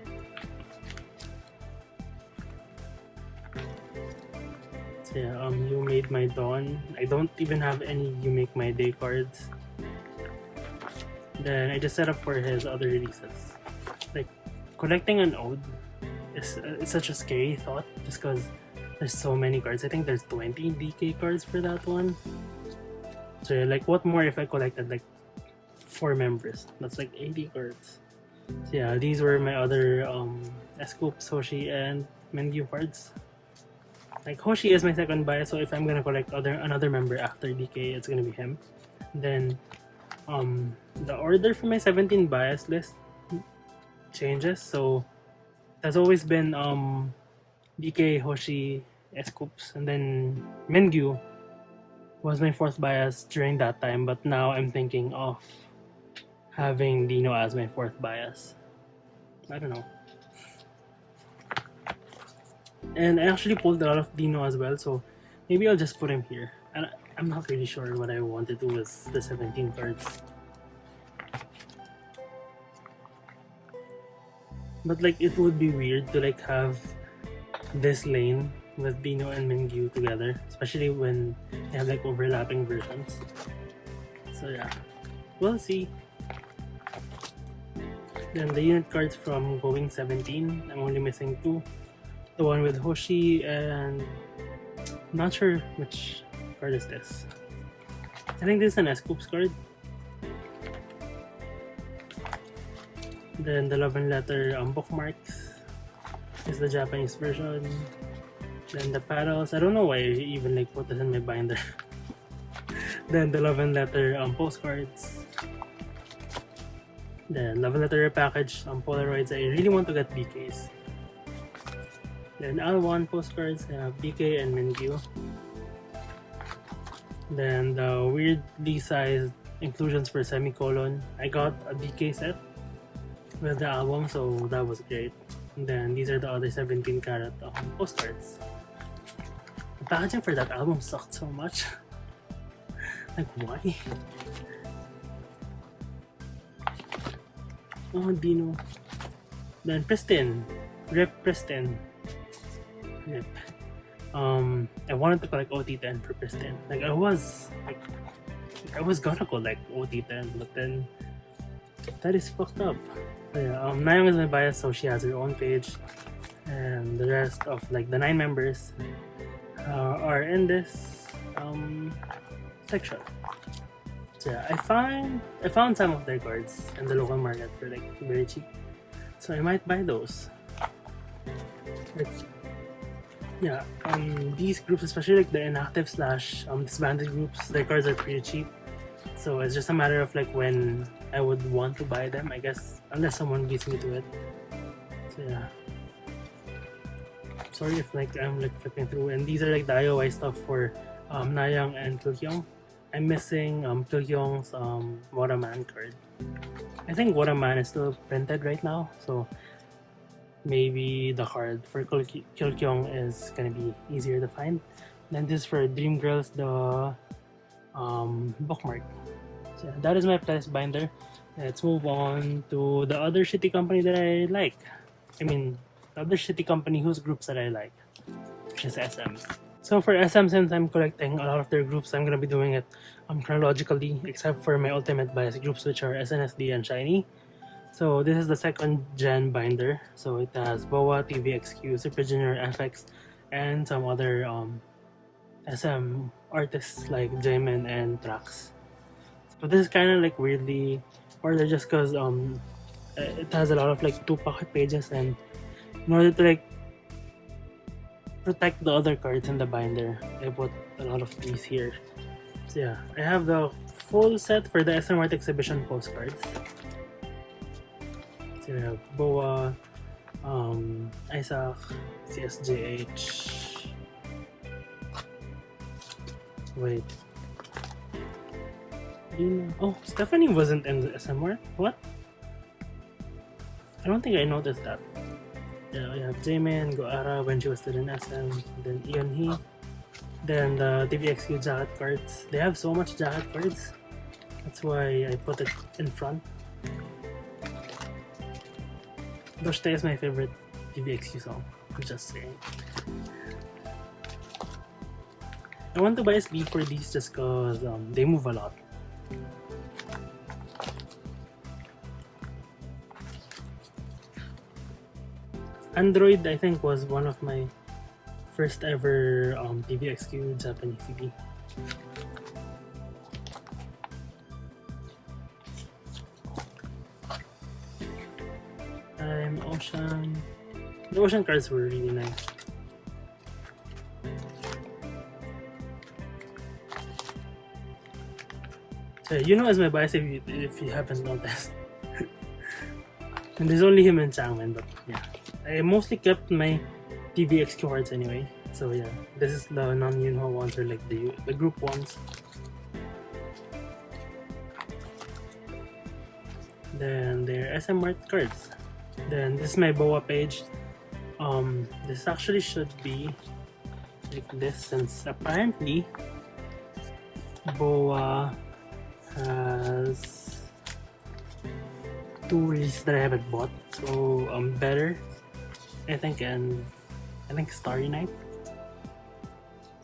So yeah, You Made My Dawn. I don't even have any You Make My Day cards. Then I just set up for his other releases. Like, collecting an ode is such a scary thought just because there's so many cards. I think there's 20 DK cards for that one. So like, what more if I collected like 4 members? That's like 80 cards. So yeah, these were my other Scoops, Hoshi, and Mengyu cards. Like, Hoshi is my second bias, so if I'm gonna collect another member after DK, it's gonna be him. Then the order for my 17 bias list changes, so that's always been DK, Hoshi, Scoops, and then Mengyu was my 4th bias during that time, but now I'm thinking of having Dino as my 4th bias. I don't know. And I actually pulled a lot of Dino as well, so maybe I'll just put him here. And I'm not really sure what I want to do with the 17 cards. But like it would be weird to like have this lane with Dino and Mingyu together, especially when they have like overlapping versions. So yeah, we'll see. Then the unit cards from Going 17, I'm only missing 2. The one with Hoshi and I'm not sure which card is this. I think this is an S-Coops card. Then the Love and Letter bookmarks is the Japanese version. Then the paddles, I don't know why I even like put this in my binder. Then the Love and Letter postcards. Then Love and Letter package Polaroids. I really want to get BKs. Then L1 postcards, BK and Mingyu. Then the weirdly sized inclusions for Semicolon. I got a BK set with the album, so that was great. And then these are the other 17 karat postcards. The packaging for that album sucked so much. Like, why? Oh, Dino. Then Pristin. Rip Pristin. Rip. I wanted to collect OT10 for Pristin. Like, I was gonna collect OT10, but then that is fucked up. So yeah, Nayoung is my bias, so she has her own page. And the rest of like the 9 members are in this section. So yeah, I found some of their cards in the local market for like very cheap, so I might buy those. Like, yeah, these groups, especially like the inactive slash disbanded groups, their cards are pretty cheap. So it's just a matter of like when I would want to buy them, I guess, unless someone beats me to it. So yeah. Sorry if like I'm like flipping through, and these are like the IOI stuff for Nayoung and Kilkyung. I'm missing Kilkyung's Waraman card. I think Waraman is still printed right now, so maybe the card for Kilkyung is gonna be easier to find. Then this for Dream Girls, the bookmark. So yeah, that is my Pledis Binder. Let's move on to the other shitty company that I like. I mean, the other shitty company whose groups that I like, which is SM. So for SM, since I'm collecting a lot of their groups, I'm gonna be doing it chronologically, except for my ultimate bias groups, which are SNSD and SHINee. So this is the 2nd gen binder. So it has BOA, TVXQ, Super Junior, FX, and some other SM artists like Jaemin and Trax. So this is kind of like weirdly ordered just because it has a lot of like 2 pocket pages, and in order to like protect the other cards in the binder, I put a lot of these here. So yeah, I have the full set for the SM Art Exhibition postcards. So we have BOA, Isaac, CSJH. Wait. Oh, Stephanie wasn't in the SM Art? What? I don't think I noticed that. Yeah, we have Jaemin, Goara when she was still in SM, then Yeonhee, then the TVXQ jacket cards. They have so much jacket cards. That's why I put it in front. Doshte is my favorite TVXQ song. I'm just saying. I want to buy a sleeve for these just because they move a lot. Android, I think, was one of my first ever TVXQ Japanese CD. Ocean. The Ocean cards were really nice. So is my bias if you haven't noticed. And there's only him and Changmin, but yeah. I mostly kept my TVXQ cards anyway. So yeah, this is the non-Yunho ones, or like the group ones. Then their SM Art cards. Then this is my BOA page. This actually should be like this, since apparently BOA has 2 2 releases that I haven't bought. So Better, I think, and I think Starry Night.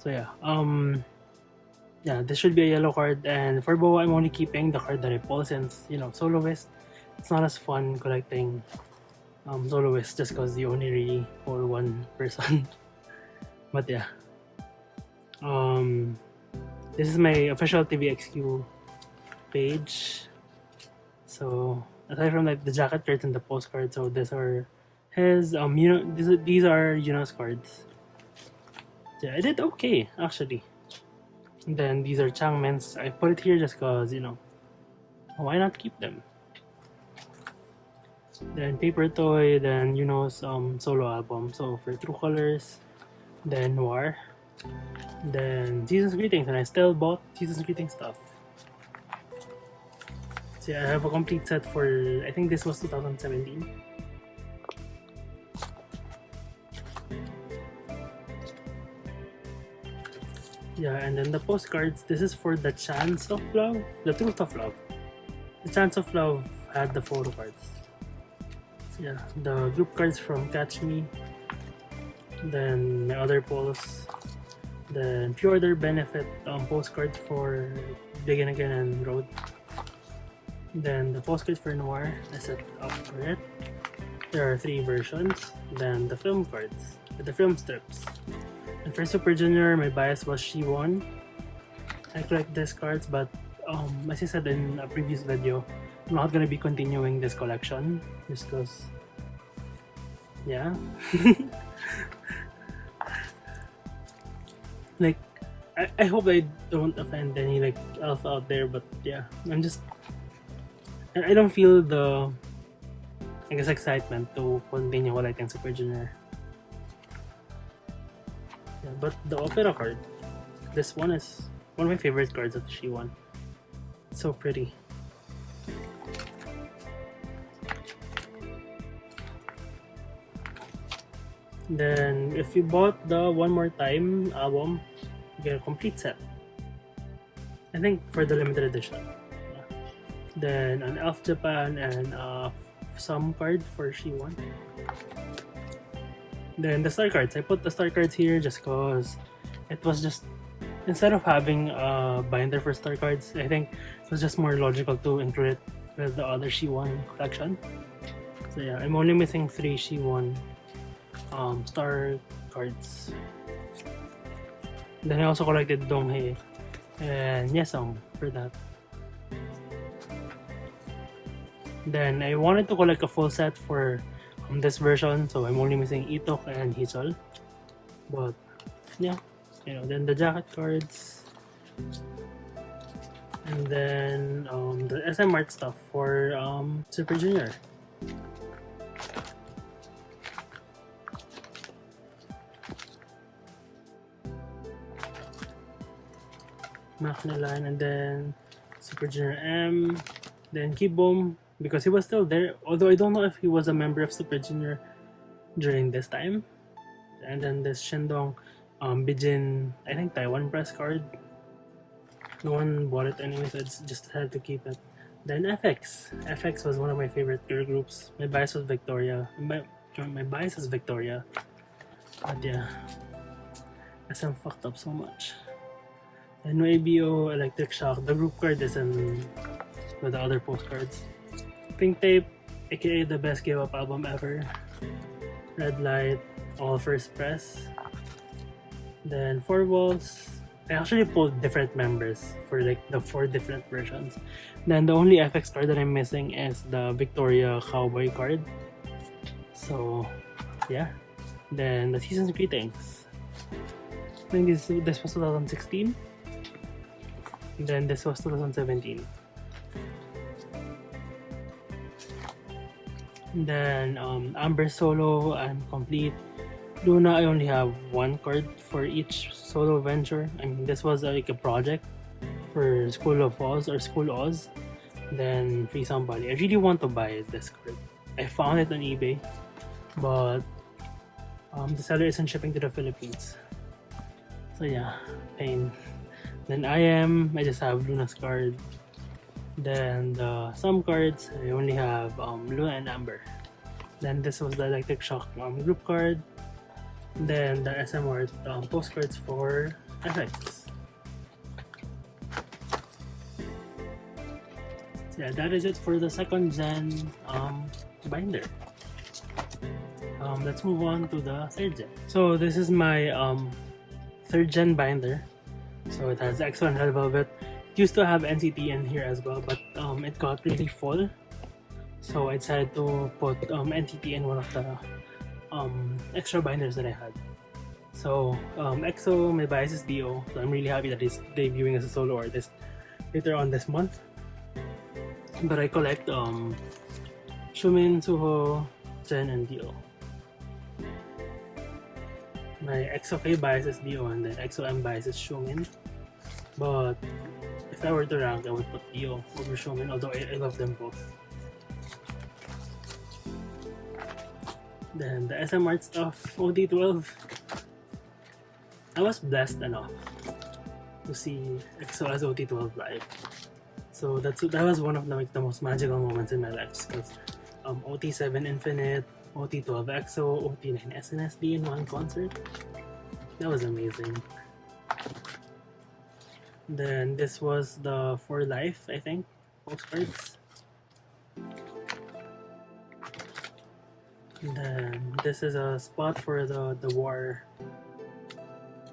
So yeah, this should be a yellow card, and for Boa, I'm only keeping the card that I pull since, you know, soloist, it's not as fun collecting soloist just because you only really pull one person. But yeah, this is my official TVXQ page. So aside from like the jacket cards and the postcard, so these are his these are Yuna's cards. Yeah, I did okay actually. And then these are Changmen's. I put it here just cause, you know, why not keep them? Then Paper Toy, then Yuno's solo album. So for True Colors, then Noir, then Season's Greetings, and I still bought Season's Greetings stuff. So yeah, I have a complete set for, I think this was 2017. Yeah, and then the postcards, this is for The Chance of Love, The Truth of Love. The Chance of Love had the photo cards. So yeah, the group cards from Catch Me, then my other polls, then pre-order benefit postcard for Begin Again and Road. Then the postcard for Noir, I set up for it. There are 3 versions. Then the film cards, the film strips. And for Super Junior, my bias was Siwoon. I collect these cards, but as I said in a previous video, I'm not gonna be continuing this collection just because, yeah. Like, I hope I don't offend any like elf out there, but yeah, I don't feel the, I guess, excitement to continue collecting Super Junior. Yeah, but the opera card, this one is one of my favorite cards of Siwoon. It's so pretty. Then if you bought the One More Time album, you get a complete set. I think for the limited edition. Yeah. Then an Elf Japan and some card for Siwoon. Then the star cards, I put the star cards here just cause it was just, instead of having a binder for star cards, I think it was just more logical to include it with the other Siwoon collection. So yeah, I'm only missing 3 Siwoon star cards. Then I also collected Donghae and Yesong for that. Then I wanted to collect a full set for this version, so I'm only missing Itok and Hichol. But yeah, you know, then the jacket cards, and then the SM art stuff for Super Junior. Macmillan, and then Super Junior M, then Kibom, because he was still there, although I don't know if he was a member of Super Junior during this time. And then this Shendong Bijin, I think Taiwan press card. No one bought it anyway, so I just had to keep it. Then FX. FX was one of my favorite girl groups. My bias was Victoria. My bias is Victoria. But yeah, SM fucked up so much. And NYBO, Electric Shock, the group card is in with the other postcards. Pink Tape, aka the best give up album ever. Red Light, all first press. Then 4 Walls. I actually pulled different members for like the 4 different versions. Then the only FX card that I'm missing is the Victoria Cowboy card. So yeah. Then the Season's Greetings. I think this was 2016. Then this was 2017. Then Amber Solo, I'm complete. LOONA, I only have 1 card for each solo venture. I mean, this was like a project for School of Oz or School Oz. Then Free Somebody. I really want to buy this card. I found it on eBay, but the seller isn't shipping to the Philippines. So yeah, pain. Then I just have LOONA's card. Then some cards, I only have LOONA and Amber. Then this was the Electric Shock group card. Then the SM Art postcards for FX. So yeah, that is it for the second gen binder. Let's move on to the third gen. So this is my third gen binder. So it has EXO and Red Velvet. It used to have NCT in here as well, but it got really full. So I decided to put NCT in one of the extra binders that I had. So EXO, my bias is DO. So I'm really happy that he's debuting as a solo artist later on this month. But I collect Xiumin, Suho, Jen, and DO. My EXO K bias is DO and then EXO M bias is Xiumin. But if I were to rank, I would put DO over Xiumin, although I love them both. Then the SM Art stuff, OT12. I was blessed enough to see EXO as OT12 live. So that was one of the most magical moments in my life, because OT7 Infinite, OT12 EXO, OT9 SNSD in one concert. That was amazing. Then this was the For Life, I think, postcards. And then this is a spot for the War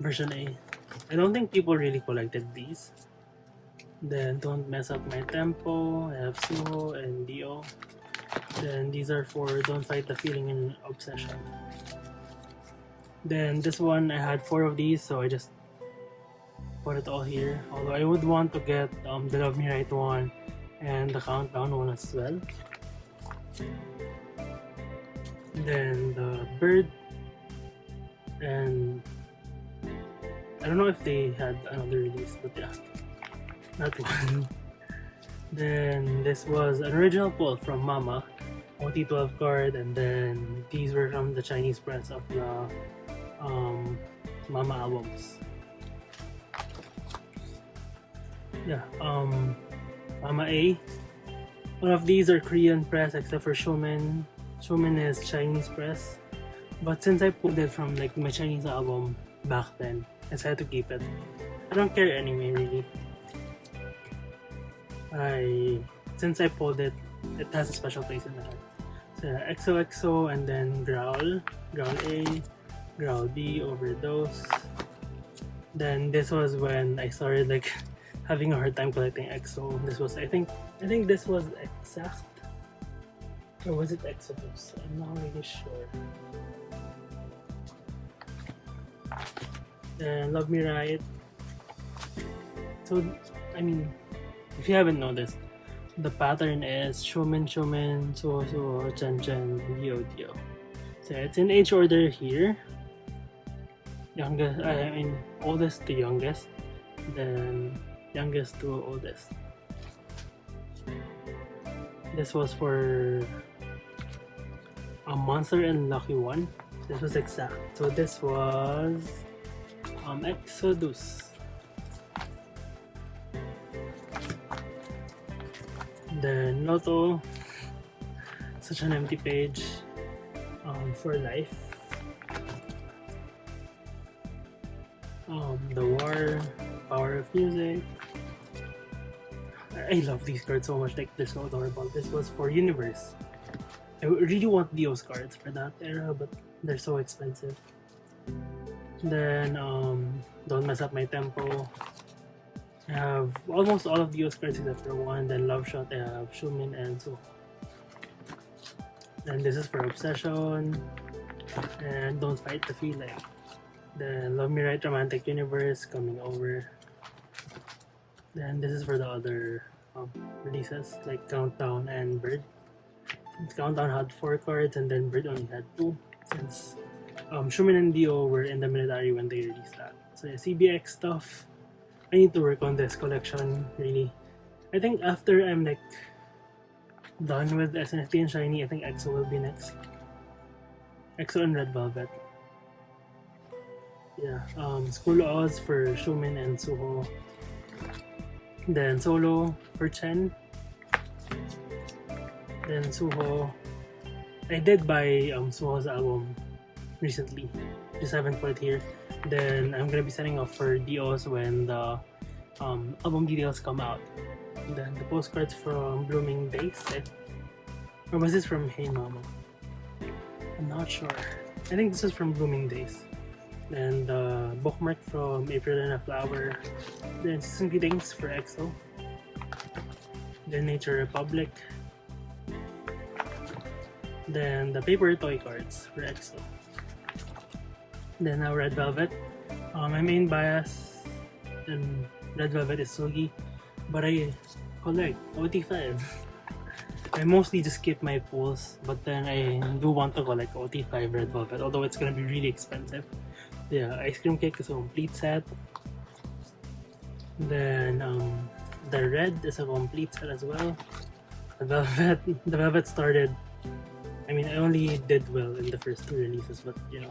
version A. I don't think people really collected these. Then Don't Mess Up My Tempo, I have Suho and Dio. Then these are for Don't Fight the Feeling in Obsession. Then this one, I had 4 of these, so I just put it all here. Although I would want to get the Love Me Right one and the Countdown one as well. Then the Bird, and I don't know if they had another release, but yeah, that one. Then this was an original pull from Mama, OT12 card, and then these were from the Chinese press of the Mama albums. Yeah, Mama A. All of these are Korean press except for Xiumin. Xiumin is Chinese press. But since I pulled it from like my Chinese album back then, I decided to keep it. I don't care anyway, really. Since I pulled it, it has a special place in my heart. So XOXO and then Growl A, Growl B, Overdose. Then this was when I started like having a hard time collecting EXO. This was I think this was Exact, or was it Exodus? I'm not really sure. Then Love Me Right. So I mean, if you haven't noticed, the pattern is Xiumin, Suho, Chen, Dio. So it's in age order here. Youngest, I mean oldest to youngest, then youngest to oldest. This was for a Monster and Lucky One. This was Exact. So this was Exodus. Then Lotto, such an empty page. For Life. The War, Power of Music. I love these cards so much, like they're so adorable. This was for Universe. I really want Dio's cards for that era, but they're so expensive. Then Don't Mess Up My Tempo. I have almost all of Dio's cards except for one. Then Love Shot, I have Xiumin and Suho. Then this is for Obsession. And Don't Fight the Feeling. Then Love Me Right, Romantic Universe, Coming Over. Then this is for the other releases like Countdown and Bird. Countdown had 4 cards and then Bird only had 2, since Xiumin and Dio were in the military when they released that. So yeah, CBX stuff. I need to work on this collection, really. I think after I'm like done with SNSD and SHINee, I think EXO will be next. EXO and Red Velvet. Yeah, School Oz for Xiumin and Suho. Then Solo for Chen. Then Suho, I did buy Suho's album recently, just haven't put it here. Then I'm gonna be setting up for DOs when the album details come out. And then the postcards from Blooming Days, or was this from Hey Mama? I'm not sure. I think this is from Blooming Days. Then the bookmark from April and a Flower. Then season greetings for EXO. Then Nature Republic. Then the paper toy cards for EXO. Then now Red Velvet. My main bias in Red Velvet is Sugi, but I collect OT5. I mostly just keep my pulls, but then I do want to collect OT5 Red Velvet, although it's gonna be really expensive. Yeah, Ice Cream Cake is a complete set. Then the red is a complete set as well. The Velvet started. I mean, I only did well in the first 2 releases, but you know,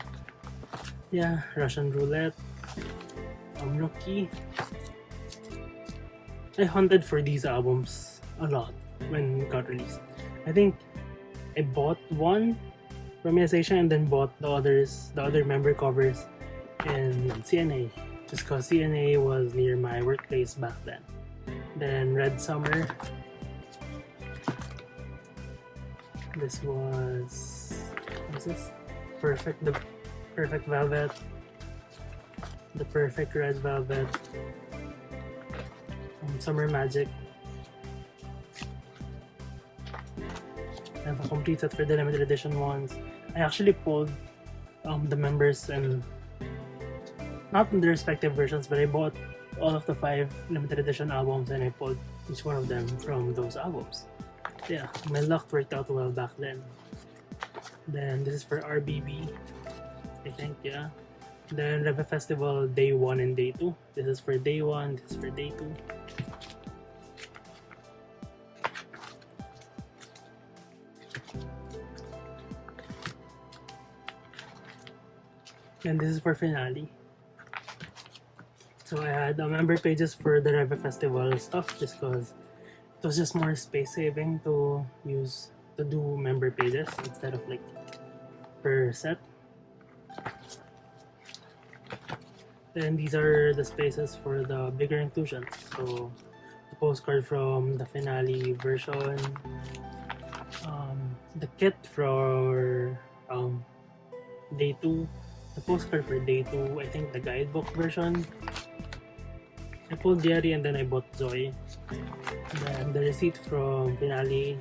yeah. Russian Roulette, Rookie. I hunted for these albums a lot when it got released. I think I bought one from EST and then bought the other member covers in CNA, just because CNA was near my workplace back then. Then Red Summer. This was, what is this? The Perfect Velvet, the Perfect Red Velvet, Summer Magic. I have a complete set for the limited edition ones. I actually pulled the members and not in the respective versions, but I bought all of the 5 limited edition albums and I pulled each one of them from those albums. Yeah, my luck worked out well back then. Then this is for RBB, I think, yeah. Then Reve Festival Day 1 and Day 2. This is for Day 1, this is for Day 2. And this is for Finale. So I had member pages for the Reve Festival stuff just because it was just more space saving to do member pages instead of like per set. Then these are the spaces for the bigger inclusions. So the postcard from the Finale version, the kit for Day 2, the postcard for Day 2, I think the guidebook version. I pulled Diary and then I bought Zoe. And then the receipt from Finale,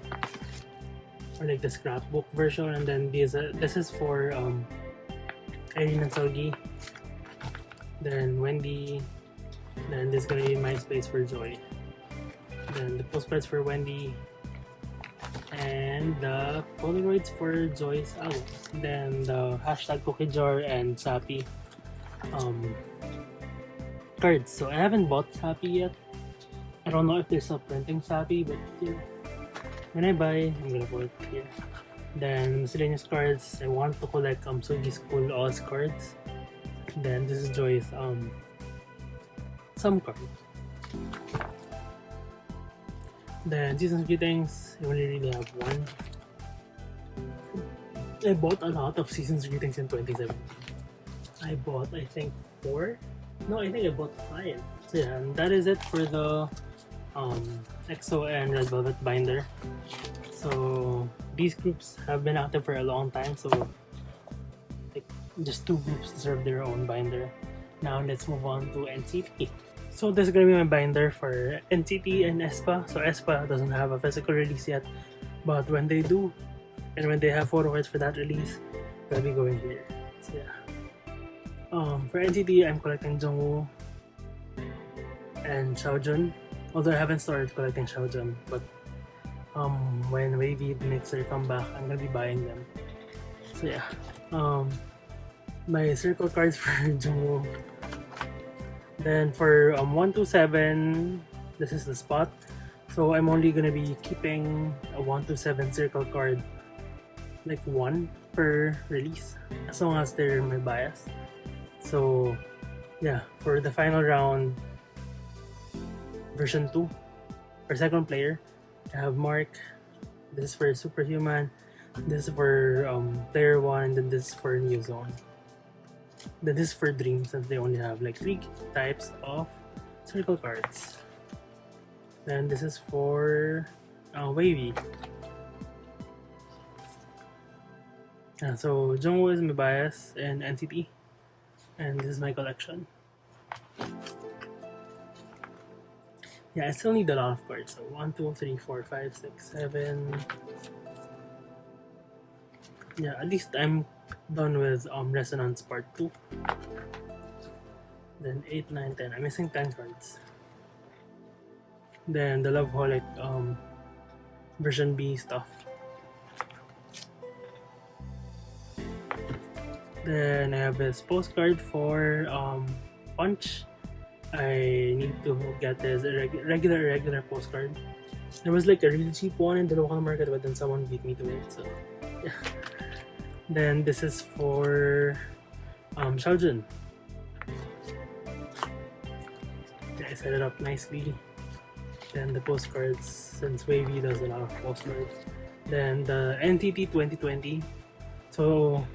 or like the scrapbook version, and then this is for Irene and Solgi. Then Wendy. Then this is gonna be my space for Joy. Then the postcards for Wendy. And the Polaroids for Joy's album. Then the hashtag Cookie Jar and Sappy cards. So I haven't bought Sappy yet. I don't know if there's a printing Sappy, but you know, when I buy, I'm gonna put it here. Then miscellaneous cards. I want to collect Sugi's Cool Oz cards. Then this is Joy's some cards. Then season greetings, I only really have one. I bought a lot of season's greetings in 2017. I bought, I think, 4? No, I think I bought 5. So yeah, and that is it for the EXO and Red Velvet binder. So these groups have been active for a long time, so like, just 2 groups deserve their own binder. Now let's move on to NCT. So this is gonna be my binder for NCT and aespa. So aespa doesn't have a physical release yet, but when they do, and when they have photo cards for that release, they'll be going here. So yeah. For NCT, I'm collecting Jungwoo and Xiaojun. Although I haven't started collecting Xiaojun, but when Wavy makes their comeback, I'm gonna be buying them. So yeah. My circle cards for Jungwoo. Then for 127, this is the spot. So I'm only gonna be keeping a 127 circle card, like 1 per release, as long as they're my bias. So yeah, for the final round, version 2, or second player, I have Mark. This is for Superhuman. This is for Player 1, and then this is for New Zone. Then this is for Dream, since they only have like 3 types of circle cards. Then this is for Wavy. So Jungwoo is my bias and NCT, and this is my collection. Yeah, I still need a lot of cards. So 1, 2, 3, 4, 5, 6, 7. Yeah, at least I'm done with Resonance Part 2. Then 8, 9, 10. I'm missing 10 cards. Then the Loveholic version B stuff. Then I have this postcard for Punch. I need to get this regular postcard. There was like a really cheap one in the local market, but then someone beat me to it, so yeah. Then this is for Xiaojun. Yeah, I set it up nicely. Then the postcards, since Wavy does a lot of postcards. Then the NCT 2020. So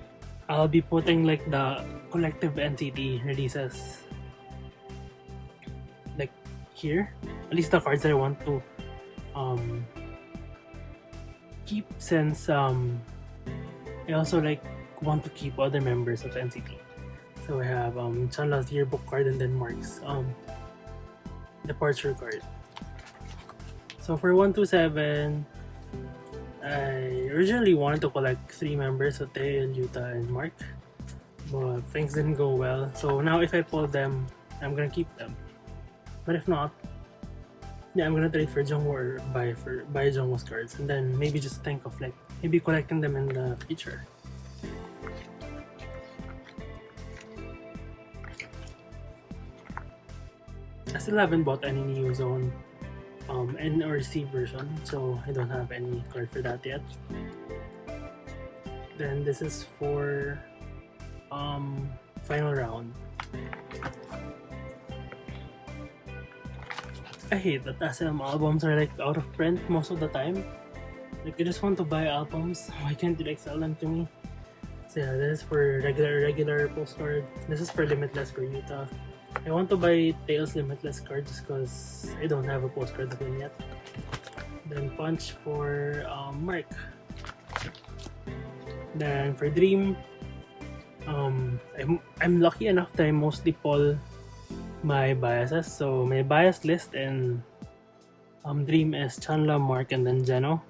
I'll be putting like the collective NCT releases like here. At least the cards that I want to keep, since I also like want to keep other members of NCT. So I have Chanla's yearbook card and then Mark's departure card. So for 127, I originally wanted to collect 3 members, so Tae, Yuta, and Mark, but things didn't go well. So now if I pull them, I'm gonna keep them. But if not, yeah, I'm gonna trade for Jungwoo or buy Jungwoo's cards, and then maybe just think of like maybe collecting them in the future. I still haven't bought any New Zone NRC version, so I don't have any card for that yet. Then this is for final round. I hate that SM albums are like out of print most of the time. Like, I just want to buy albums. Why can't you like sell them to me? So yeah, this is for regular postcard. This is for Limitless for Yuta. I want to buy Tails Limitless card just because I don't have a postcard of him yet. Then Punch for Mark. Then for Dream, I'm lucky enough that I mostly pull my biases. So my bias list in Dream is Chanla, Mark, and then Geno.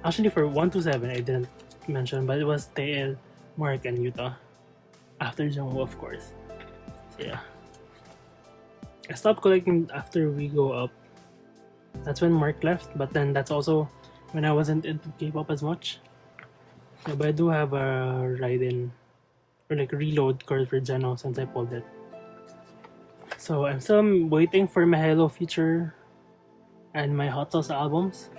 Actually for 127 I didn't mention, but it was Tail, Mark, and Yuta. After Jungwoo, of course. So yeah. I stopped collecting after we go up. That's when Mark left, but then that's also when I wasn't into K-pop as much. Yeah, but I do have a ride-in or like reload card for Geno since I pulled it. So I'm still waiting for my Hello feature and my Hot Sauce albums.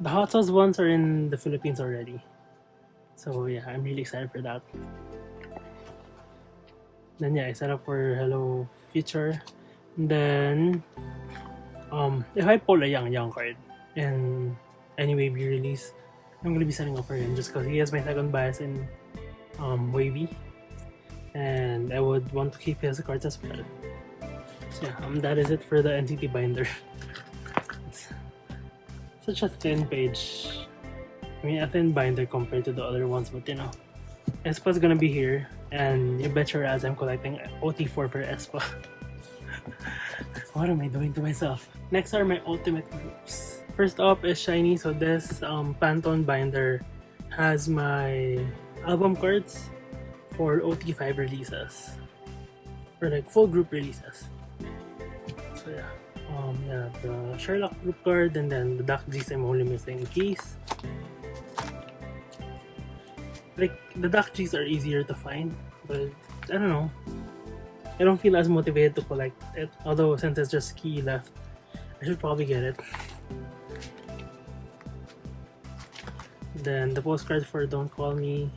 The Hot Sauce ones are in the Philippines already. So yeah, I'm really excited for that. Then yeah, I set up for Hello feature. Then if I pull a Yang card in any Wavy release, I'm gonna be setting up for him just because he has my second bias in Wavy, and I would want to keep his cards as well. So yeah, that is it for the NCT binder. It's such a thin page. I mean, a thin binder compared to the other ones, but you know, Aespa's gonna be here, and you bet your ass I'm collecting OT4 for Aespa. What am I doing to myself? Next are my ultimate groups. First up is SHINee. So this Pantone binder has my album cards for OT5 releases, or like full group releases. So yeah, yeah, the Sherlock group card, and then the Duck G's I'm only missing keys. Like the Duck G's are easier to find, but I don't know. I don't feel as motivated to collect it, although since it's just key left, I should probably get it. Then the postcard for Don't Call Me,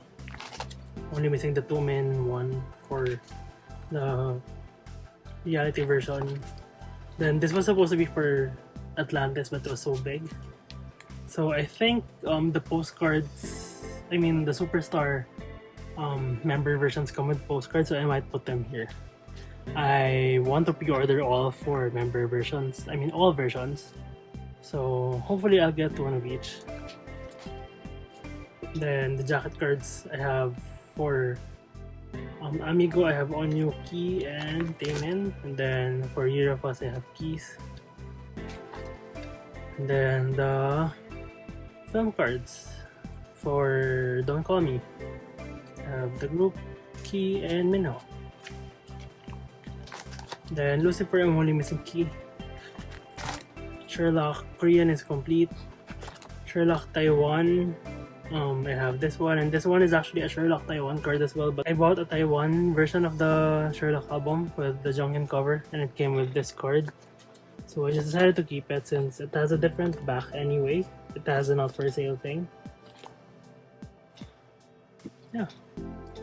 only missing the 2-min one for the reality version. Then this was supposed to be for Atlantis, but it was so big, So I think the postcards, I mean the Superstar member versions come with postcards, so I might put them here. I want to pre-order all 4 member versions, I mean all versions. So hopefully I'll get one of each. Then the jacket cards, I have for Amigo, I have Onyu, Key, and Taemin. And then for Year of Us, I have Keys. And then the film cards for Don't Call Me, I have the group, Key, and Minho. Then Lucifer, I'm only missing Key. Sherlock Korean is complete. Sherlock Taiwan, I have this one, and this one is actually a Sherlock Taiwan card as well, but I bought a Taiwan version of the Sherlock album with the Jonghyun cover, and it came with this card. So I just decided to keep it since it has a different back anyway. It has a not for sale thing. Yeah.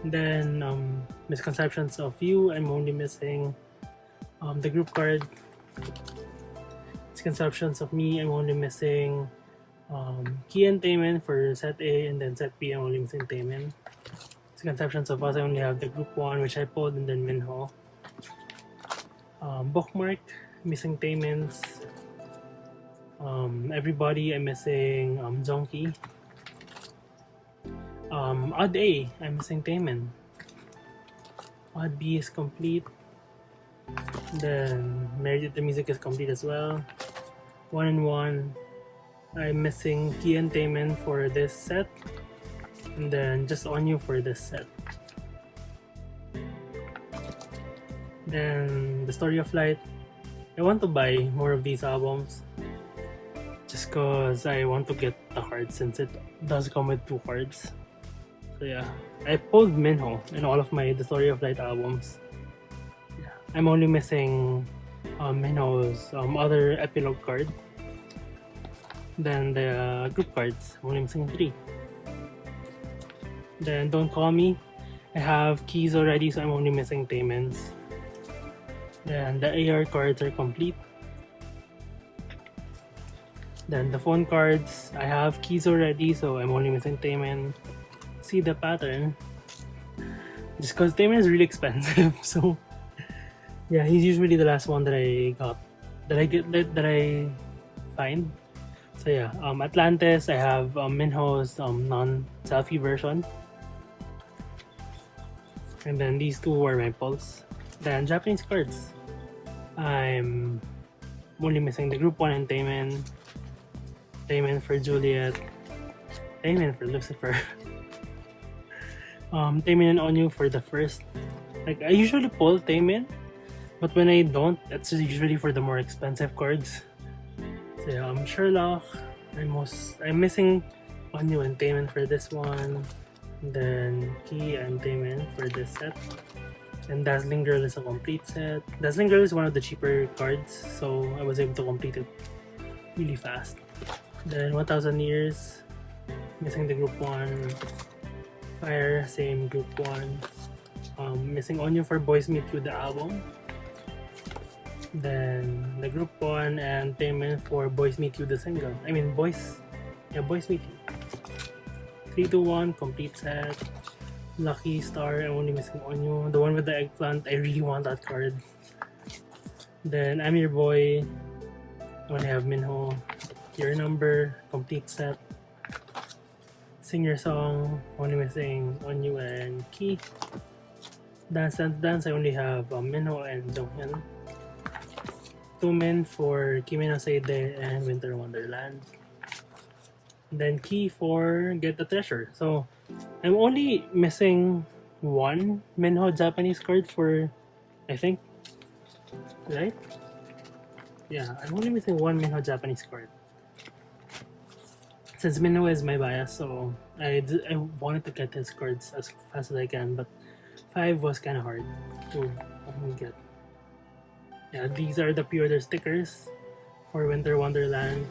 And then Misconceptions of You, I'm only missing the group card. Misconceptions of Me, I'm only missing Key and Taemin for set A, and then set B, I'm only missing Taemin. Misconceptions of Us, I only have the group 1, which I pulled, and then Minho. Bookmark, missing Taemin's. Everybody, I'm missing Jongki. Odd A, I'm missing Taemin. Odd B is complete. Then Married to Music is complete as well. 1 and 1. I'm missing Key and Taemin for this set, and then just Onyu for this set. Then The Story of Light. I want to buy more of these albums just cause I want to get the cards since it does come with 2 cards. So yeah, I pulled Minho in all of my The Story of Light albums. Yeah. I'm only missing Minho's other epilogue card. Then the group cards, I'm only missing 3. Then Don't Call Me, I have Keys already, so I'm only missing Taemin's. Then the AR cards are complete. Then the phone cards, I have Keys already, so I'm only missing Taemin. See the pattern? Just cause Taemin is really expensive, so yeah, he's usually the last one that I got, that I find. So yeah, Atlantis, I have Minho's non-selfie version. And then these 2 are my pulls. Then Japanese cards. I'm only missing the group 1 and Taemin. Taemin for Juliet. Taemin for Lucifer. Taemin and Onyu for the first. Like, I usually pull Taemin, but when I don't, it's usually for the more expensive cards. So yeah, Sherlock. I'm missing Onyu and Taemin for this one. And then Key and Taemin for this set. And Dazzling Girl is a complete set. Dazzling Girl is one of the cheaper cards, so I was able to complete it really fast. Then 1000 Years, missing the group 1. Fire, same group 1. Missing Onyu for Boys Meet You, the album. Then the group 1 and Taemin for Boys Meet You, the single. I mean Boys Meet You. 321 complete set. Lucky Star, I'm only missing Onyu. The one with the eggplant, I really want that card. Then I'm Your Boy, I only have Minho. Your Number, complete set. Sing Your Song, only missing Onyu and Key. Dance Dance Dance, I only have Minho and Jonghyun. 2 men for Kimi no Seide and Winter Wonderland. Then Key for Get the Treasure. So I'm only missing 1 Minho Japanese card for, I think, right? Yeah, I'm only missing 1 Minho Japanese card. Since Minho is my bias, so I wanted to get his cards as fast as I can, but 5 was kind of hard to get. Yeah, these are the pre-order stickers for Winter Wonderland.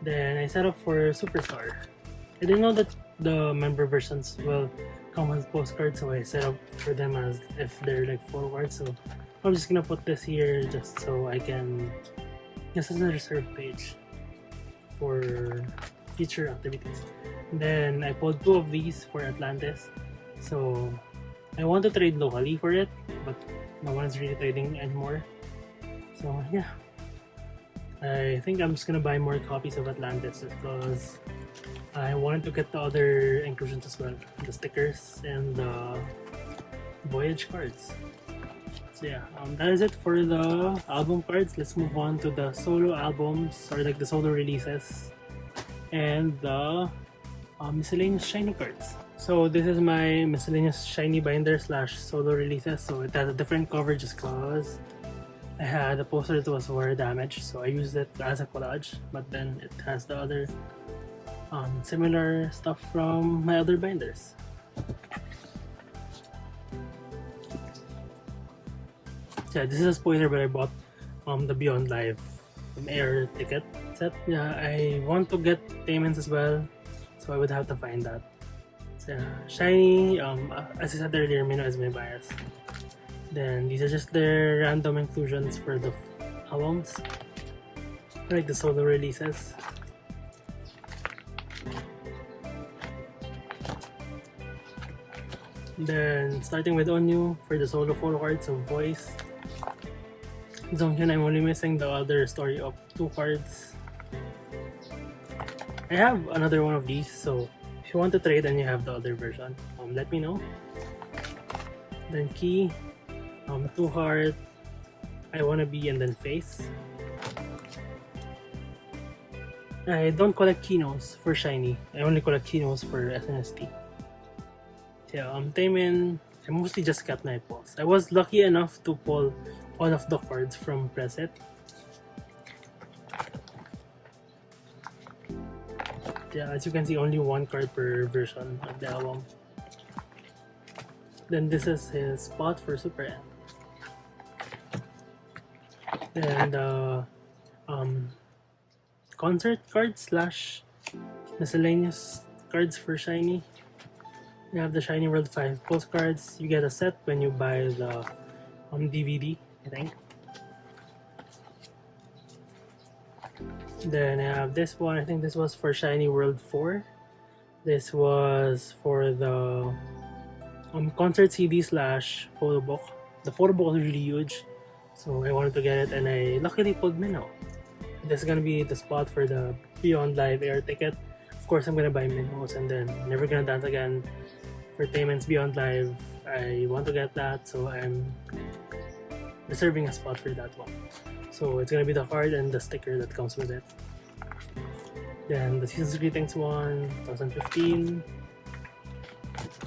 Then I set up for Superstar. I didn't know that the member versions will come with postcards, so I set up for them as if they're like forward. So I'm just gonna put this here just so I can, just as a reserve page. for future activities. And then I pulled 2 of these for Atlantis. So I want to trade locally for it, but no one's really trading anymore. So yeah, I think I'm just gonna buy more copies of Atlantis because I wanted to get the other inclusions as well, the stickers and the voyage cards. So yeah, that is it for the album cards. Let's move on to the solo albums, or like the solo releases, and the miscellaneous SHINee cards. So this is my miscellaneous SHINee binder / solo releases. So it has a different cover just cause I had a poster that was wire damaged, so I used it as a collage. But then it has the other similar stuff from my other binders. Yeah, this is a spoiler, but I bought the Beyond Live air ticket set. Yeah, I want to get payments as well, so I would have to find that. So yeah, SHINee, as I said earlier, Mino is my bias. Then these are just their random inclusions for the albums, like the solo releases. Then starting with Onyu for the solo photo cards of Voice. Jonghyun, I'm only missing the other story of 2 cards. I have another one of these, so if you want to trade and you have the other version, let me know. Then Key, 2 heart, I Wanna Be, and then Face. I don't collect Kinos for SHINee. I only collect Kinos for SNSD. Yeah, Taemin, I mostly just got my pulls. I was lucky enough to pull all of the cards from preset. Yeah, as you can see, only 1 card per version of the album. Then this is his spot for Super N. Then the concert cards / miscellaneous cards for SHINee. You have the SHINee World 5 postcards. You get a set when you buy the DVD, I think. Then I have this one. I think this was for SHINee World 4. This was for the concert CD / photo book. The photo book is really huge, so I wanted to get it, and I luckily pulled Minho. This is gonna be the spot for the Beyond Live air ticket. Of course, I'm gonna buy Minhos, and then Never Gonna Dance Again for Taemin's Beyond Live. I want to get that, so I'm reserving a spot for that one. So it's gonna be the card and the sticker that comes with it. Then the Season's Greetings one, 2015.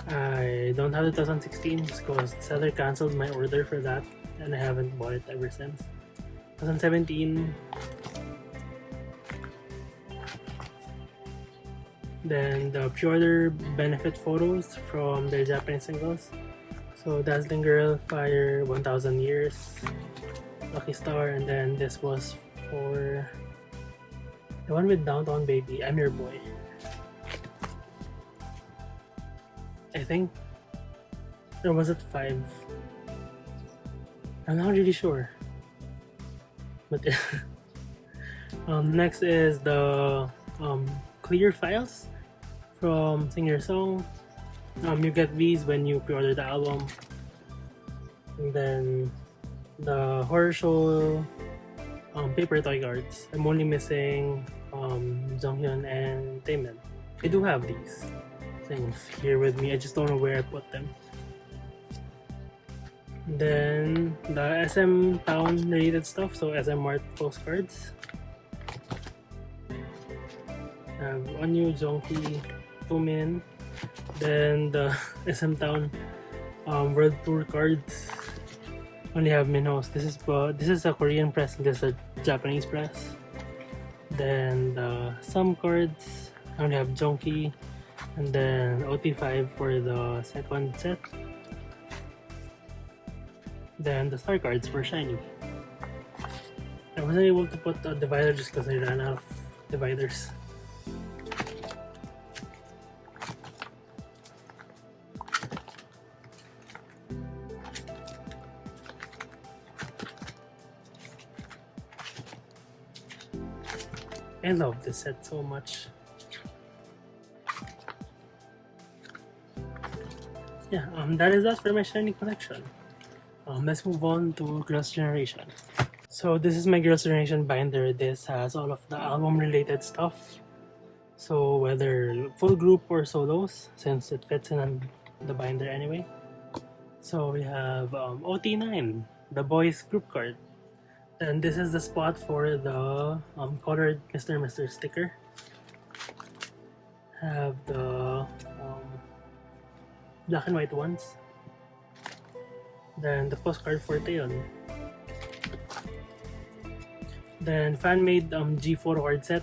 I don't have the 2016 just because the seller cancelled my order for that, and I haven't bought it ever since. 2017. Then the pre-order benefit photos from their Japanese singles. So Dazzling Girl, Fire, 1000 Years, Lucky Star, and then this was for the one with Downtown Baby, I'm Your Boy. I think, or was it 5? I'm not really sure. But next is the clear files from Sing Your Song. You get these when you pre-order the album. And then the horror show paper toy cards. I'm only missing Jonghyun and Taemin. I do have these things here with me. I just don't know where I put them. Then the SM Town related stuff, so SM Mart postcards. I have Onyu, Jongki, Tumin. Then the SM Town World Tour cards. Only have Minhos. This is a Korean press and this is a Japanese press. Then some cards. I only have Jongki, and then OT5 for the second set. Then the star cards for SHINee. I wasn't able to put a divider just because I ran out of dividers. I love this set so much. Yeah, that is that for my SHINee collection. Let's move on to Girls' Generation. So this is my Girls' Generation binder. This has all of the album related stuff. So whether full group or solos, since it fits in the binder anyway. So we have OT9, the boys group card. And this is the spot for the colored Mr. sticker. Have the black and white ones. Then the postcard for Taeyeon. Then fan-made G Photocard set.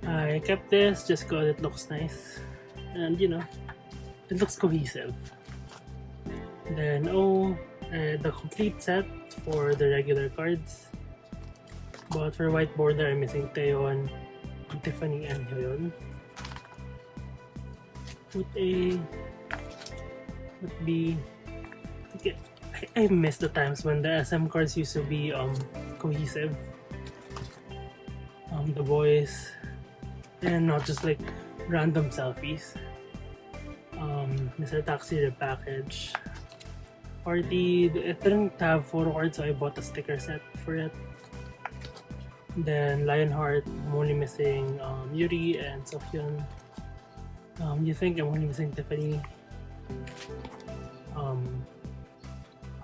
I kept this just because it looks nice. And you know, it looks cohesive. Then the complete set for the regular cards. But for white border, I'm missing Taeyeon, Tiffany, and Hyoyeon. Would be okay. I miss the times when the SM cards used to be cohesive. The boys, and not just like random selfies. Mr. Taxi repackage. Party, it didn't have photo cards, so I bought a sticker set for it. Then Lionheart, I'm only missing Yuri and Sohyun. You think I'm only missing Tiffany.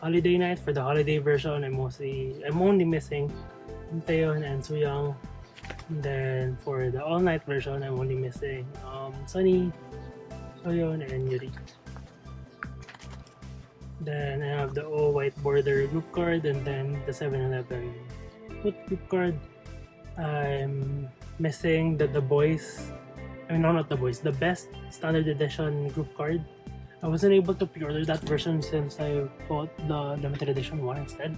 Holiday Night, for the holiday version, I'm only missing Taeyeon and Sooyoung. And then for the all night version, I'm only missing Sunny, Soyeon, and Yuri. Then I have the all white border group card, and then the 7-Eleven group card. I'm missing the boys. I mean, no, not the boys. The best standard edition group card. I wasn't able to pre-order that version since I bought the limited edition one instead.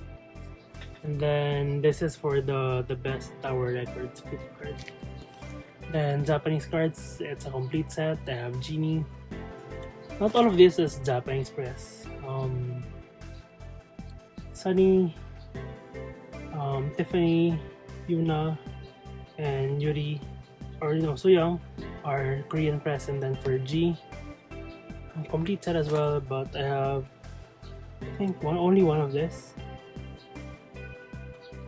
And then this is for the best Tower Records group card. Then Japanese cards, it's a complete set. I have Genie. Not all of this is Japanese press. Sunny, Tiffany, Yuna, and Yuri, or Sooyoung, are Korean press. And then for G, complete set as well, but I have, I think, only one of this.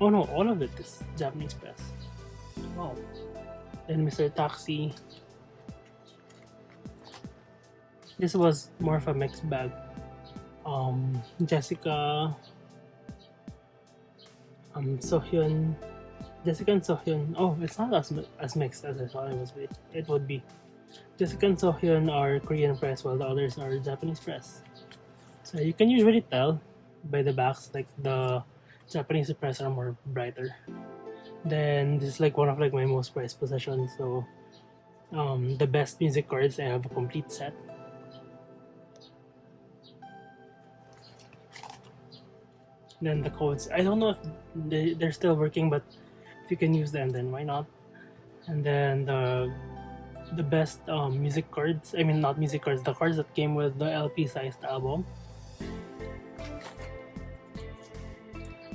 Oh no, all of it is Japanese press. Wow. Then Mr. Taxi. This was more of a mixed bag. Jessica, Sohyun, Jessica and Sohyun. Oh, it's not as mixed as I thought it would be. Jessica and Sohyun are Korean press, while the others are Japanese press. So you can usually tell by the backs, like the Japanese press are more brighter. Then this is like one of like my most prized possessions. So the best music cards, I have a complete set. Then the codes, I don't know if they're still working, but if you can use them, then why not? And then the best music cards, I mean not music cards, the cards that came with the LP sized album.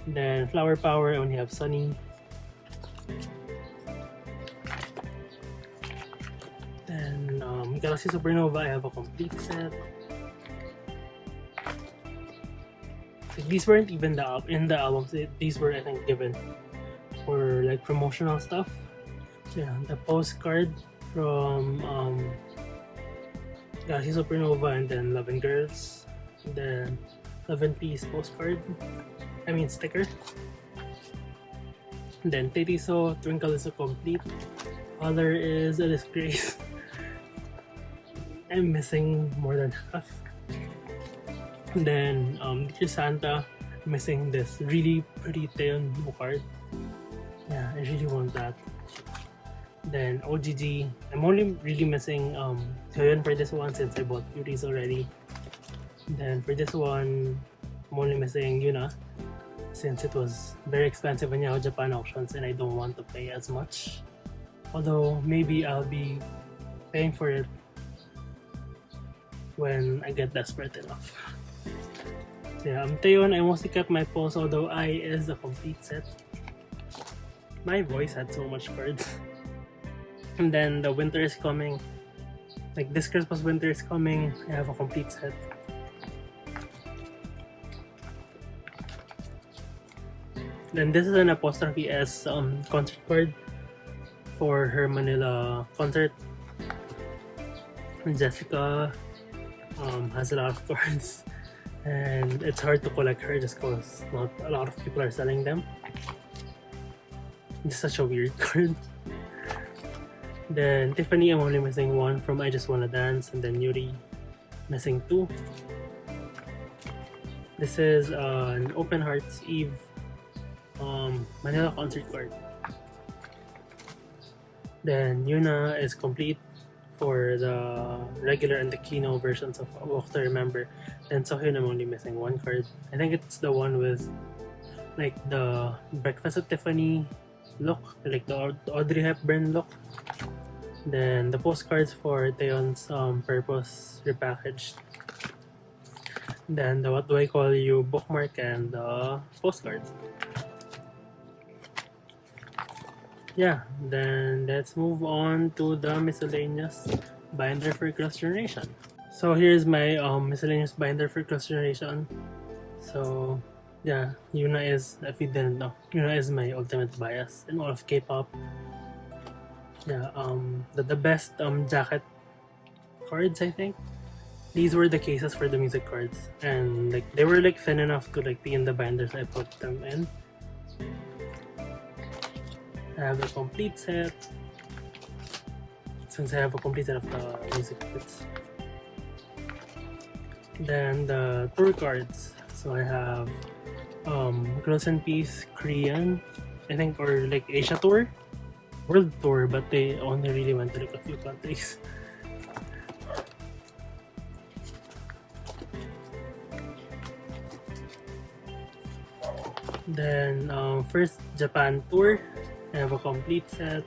Then Flower Power, I only have Sunny. Then Galaxy Supernova, I have a complete set. These weren't even in the albums. These were, I think, given for like promotional stuff. So yeah, the postcard from Galaxy Supernova, and then Love and Girls, and then 11-piece postcard. I mean sticker. And then Tetiso, Twinkle is a complete. Color is a disgrace. I'm missing more than half. And then Dear Santa, missing this really pretty Taeyeon card. Yeah, I really want that. Then OGG, I'm only really missing Hyoyeon for this one since I bought Yuri's already. Then for this one, I'm only missing Yuna since it was very expensive in Yahoo Japan auctions and I don't want to pay as much. Although maybe I'll be paying for it when I get desperate enough. So yeah, Taeyeon, I mostly kept my pulse, although I is a complete set. My voice had so much cards. And then the winter is coming. Like this Christmas, winter is coming. I have a complete set. Then this is an apostrophe S concert card for her Manila concert. And Jessica has a lot of cards, and it's hard to collect her just because not a lot of people are selling them. It's such a weird card. Then Tiffany, I'm only missing one from I Just Wanna Dance, and then Yuri, missing two. This is an Open Hearts Eve Manila concert card. Then Yuna is complete for the regular and the Kino versions of Walk to Remember. Then Sohyun, I'm only missing one card. I think it's the one with like the Breakfast at Tiffany look, like the Audrey Hepburn look. Then the postcards for Taeyeon's Purpose repackaged. Then the What Do I Call You bookmark and the postcards. Yeah, then let's move on to the miscellaneous binder for Girls' Generation. So here's my miscellaneous binder for Girls' Generation. So yeah, Yuna is, if you didn't know, Yuna is my ultimate bias in all of K-pop. Yeah, the best jacket cards, I think. These were the cases for the music cards, and like they were like thin enough to like be in the binders I put them in. I have a complete set, since I have a complete set of the music kits. Then the tour cards. So I have Girls in Peace Korean, I think, or like Asia tour, world tour, but they only really went to like a few countries. Then first Japan tour, I have a complete set.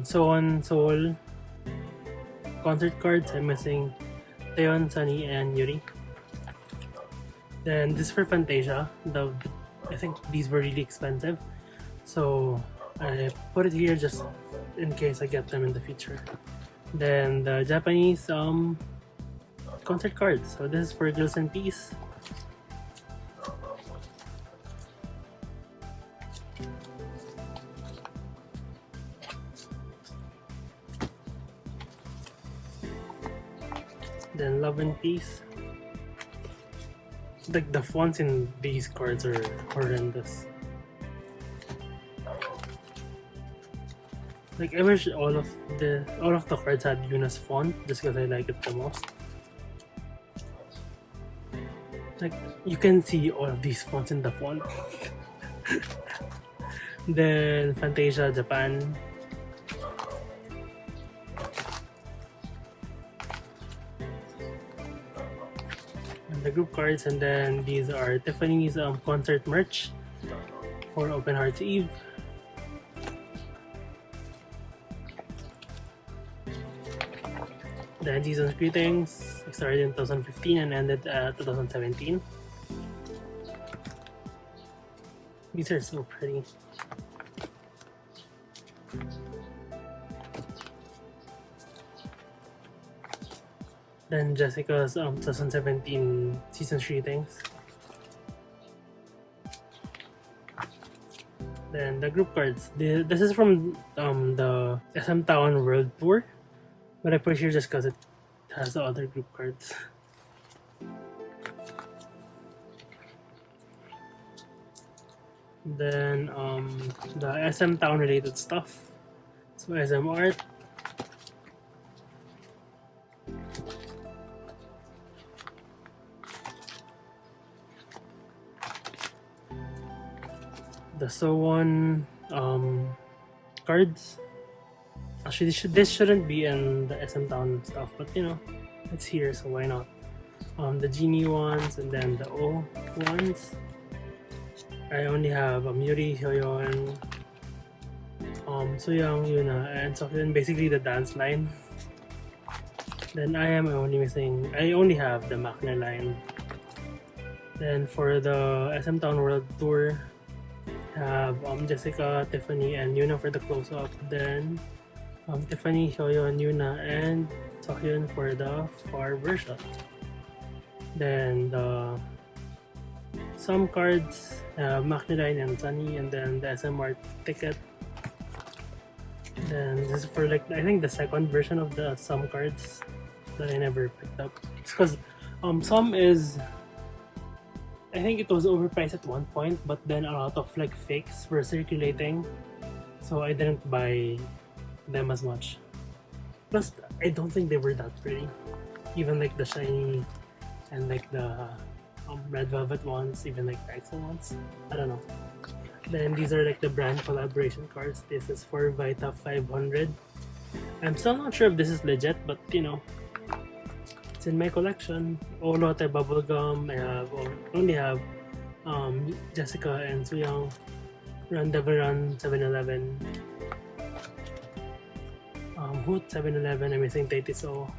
Soon Seoul concert cards, I'm missing Taeyeon, Sunny, and Yuri. Then this for Fantasia. I think these were really expensive, so I put it here just in case I get them in the future. Then the Japanese concert cards. So this is for Girls in Peace. Then Love and Peace. Like the fonts in these cards are horrendous. Like I wish all of the cards had Yuna's font just because I like it the most. Like you can see all of these fonts in the font. Then Fantasia Japan. The group cards, and then these are Tiffany's concert merch for Open Hearts Eve. Then Season's Greetings started in 2015 and ended at 2017. These are so pretty. Then Jessica's 2017 Season's Greetings. Then the group cards. This is from the SM Town World Tour, but I put here just because it has the other group cards. Then the SM Town related stuff. So SM Art. The Soon cards. Actually, this shouldn't be in the SM Town stuff, but you know, it's here, so why not? The Genie ones, and then the O ones. I only have Yuri, Hyoyeon, Soyoung, Yuna, and Sohyun, basically the dance line. Then I only have the Maknae line. Then for the SM Town World Tour, have Jessica, Tiffany, and Yuna for the close-up. Then Tiffany, Hyoyeon, Yuna, and Seokhyun for the far version. Then some cards have Macnirine and Sunny, and then the SMR ticket. Then this is for like I think the second version of the some cards that I never picked up. It's because some is I think it was overpriced at one point, but then a lot of like fakes were circulating, so I didn't buy them as much. Plus, I don't think they were that pretty. Even like the SHINee and like the red velvet ones, even like the EXO ones. I don't know. Then these are like the brand collaboration cards. This is for Vita 500. I'm still not sure if this is legit, but you know, it's in my collection. Olote Bubblegum. I only have Jessica and Sooyoung. Rendezvous Run 7-Eleven. Hoot 7-Eleven. I'm missing Taitiso.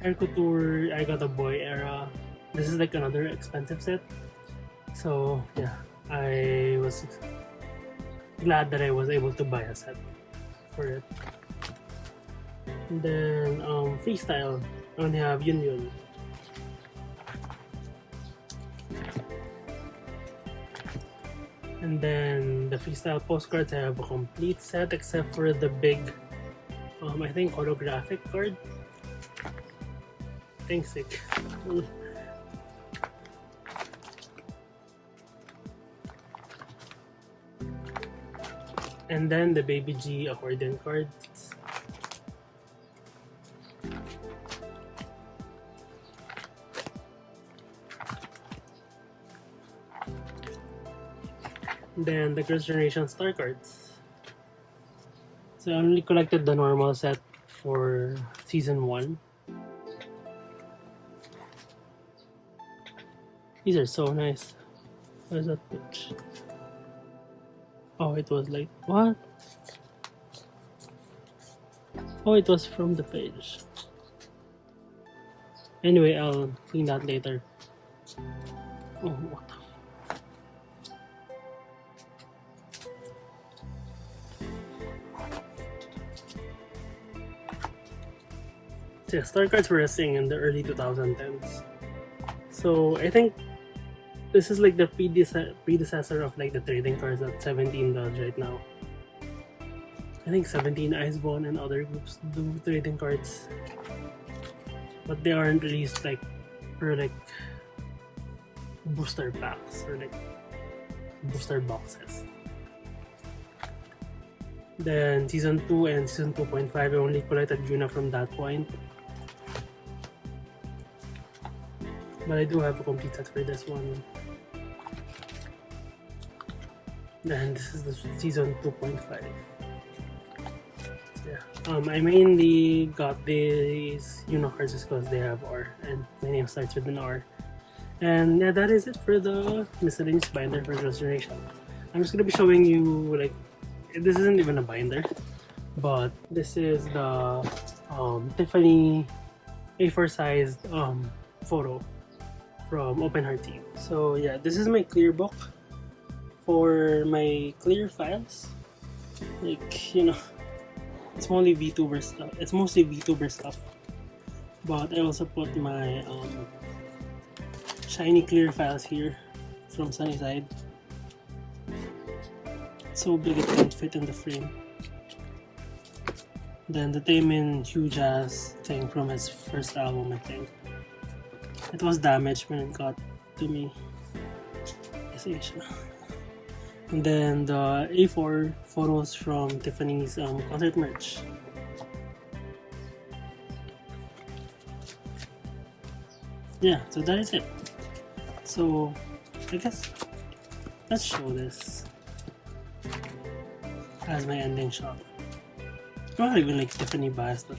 Air Couture. I got a Boy Era. This is like another expensive set. So yeah, I was glad that I was able to buy a set for it. And then freestyle. I only have Yun Yun. And then the freestyle postcards, I have a complete set except for the big, I think holographic card. Thanks, sick. And then the Baby G accordion cards. Then the Girls' Generation Star cards. So I only collected the normal set for season 1. These are so nice. Where's that pitch? Oh, it was like, what? Oh, it was from the page. Anyway, I'll clean that later. Oh, what the yeah, star cards were a thing in the early 2010s. So I think this is like the predecessor of like the trading cards that 17 does right now. I think 17, Icebone, and other groups do trading cards, but they aren't released like for like booster packs or like booster boxes. Then season 2 and season 2.5, I only collected Yuna from that point. But I do have a complete set for this one. And this is the season 2.5. So yeah. I mainly got these Yuna cards just because they have R and my name starts with an R. And yeah, that is it for the miscellaneous binder for Girls' Generation. I'm just gonna be showing you like this isn't even a binder, but this is the Tiffany A4 sized photo from Open Heart Team. So yeah, this is my clear book for my clear files. Like, you know, it's mostly VTuber stuff. It's mostly VTuber stuff. But I also put my SHINee clear files here from Sunnyside. It's so big it can't fit in the frame. Then the Taemin huge ass thing from his first album, I think. It was damaged when it got to me. Yes, Asia. And then the A4 photos from Tiffany's concert merch. Yeah, so that is it. So I guess let's show this as my ending shot. I'm not even like Tiffany biased, but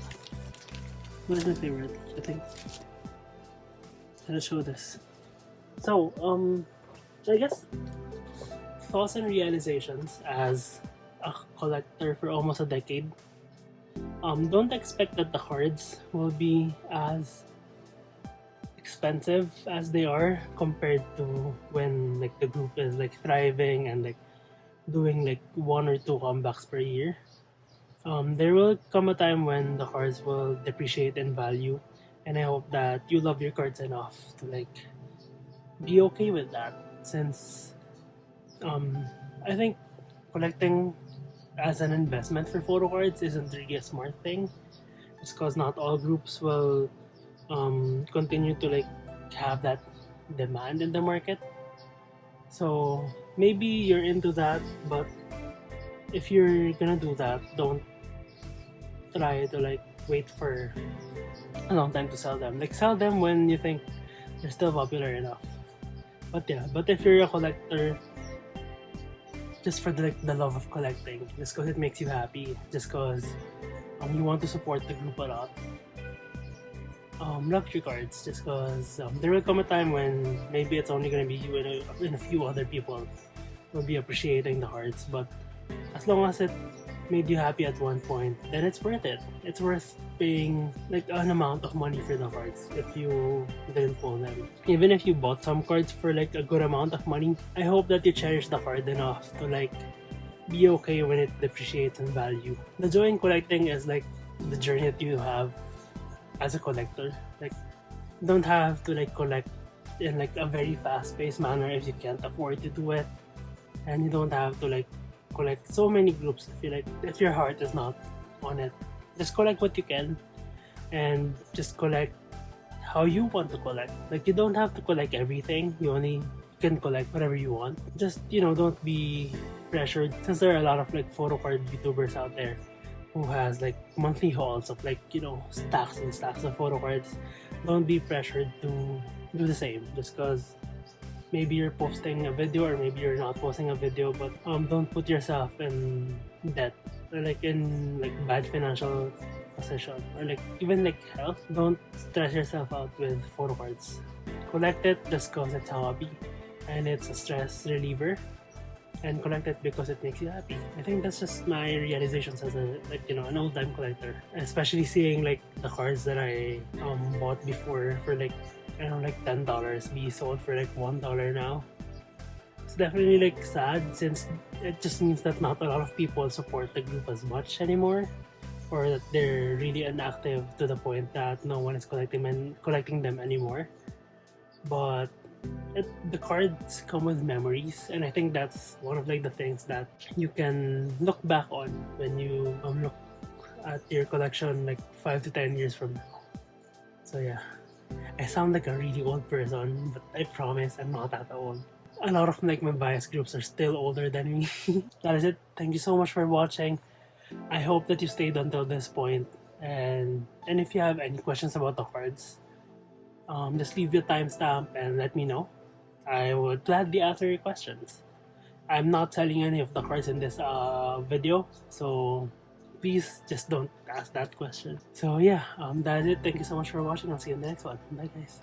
what is my favorite? I think. Let's show this. So, I guess thoughts and realizations as a collector for almost a decade. Don't expect that the cards will be as expensive as they are compared to when like the group is like thriving and like doing like 1 or 2 comebacks per year. There will come a time when the cards will depreciate in value, and I hope that you love your cards enough to like be okay with that, since I think collecting as an investment for photo cards isn't really a smart thing. It's because not all groups will continue to like have that demand in the market. So maybe you're into that, but if you're gonna do that, don't try to like wait for a long time to sell them. Like sell them when you think they're still popular enough. But yeah, but if you're a collector just for the love of collecting, just because it makes you happy, just because you want to support the group a lot, love your cards, just because there will come a time when maybe it's only gonna be you and a few other people will be appreciating the cards, but as long as it made you happy at one point, then it's worth it. It's worth paying like an amount of money for the cards if you didn't pull them. Even if you bought some cards for like a good amount of money, I hope that you cherish the card enough to like be okay when it depreciates in value. The joy in collecting is like the journey that you have as a collector. Like you don't have to like collect in like a very fast-paced manner if you can't afford to do it, and you don't have to like collect so many groups if your heart is not on it. Just collect what you can and just collect how you want to collect. Like you don't have to collect everything, you only can collect whatever you want. Just, you know, don't be pressured, since there are a lot of like photo card YouTubers out there who has like monthly hauls of like, you know, stacks and stacks of photo cards. Don't be pressured to do the same just because maybe you're posting a video or maybe you're not posting a video, but don't put yourself in debt or like in like bad financial position or like even like health. Don't stress yourself out with photo cards. Collect it just because it's a hobby and it's a stress reliever, and collect it because it makes you happy. I think that's just my realizations as a like, you know, an old time collector, especially seeing like the cards that I bought before for like, I don't know, like $10 be sold for like $1 now. It's definitely like sad, since it just means that not a lot of people support the group as much anymore, or that they're really inactive to the point that no one is collecting them anymore. But the cards come with memories, and I think that's one of like the things that you can look back on when you look at your collection like 5 to 10 years from now. So yeah, I sound like a really old person, but I promise I'm not that old. A lot of like my bias groups are still older than me. That is it. Thank you so much for watching. I hope that you stayed until this point, and if you have any questions about the cards, just leave your timestamp and let me know. I would gladly answer your questions. I'm not selling any of the cards in this video, so please just don't ask that question. So yeah, that's it. Thank you so much for watching. I'll see you in the next one. Bye guys.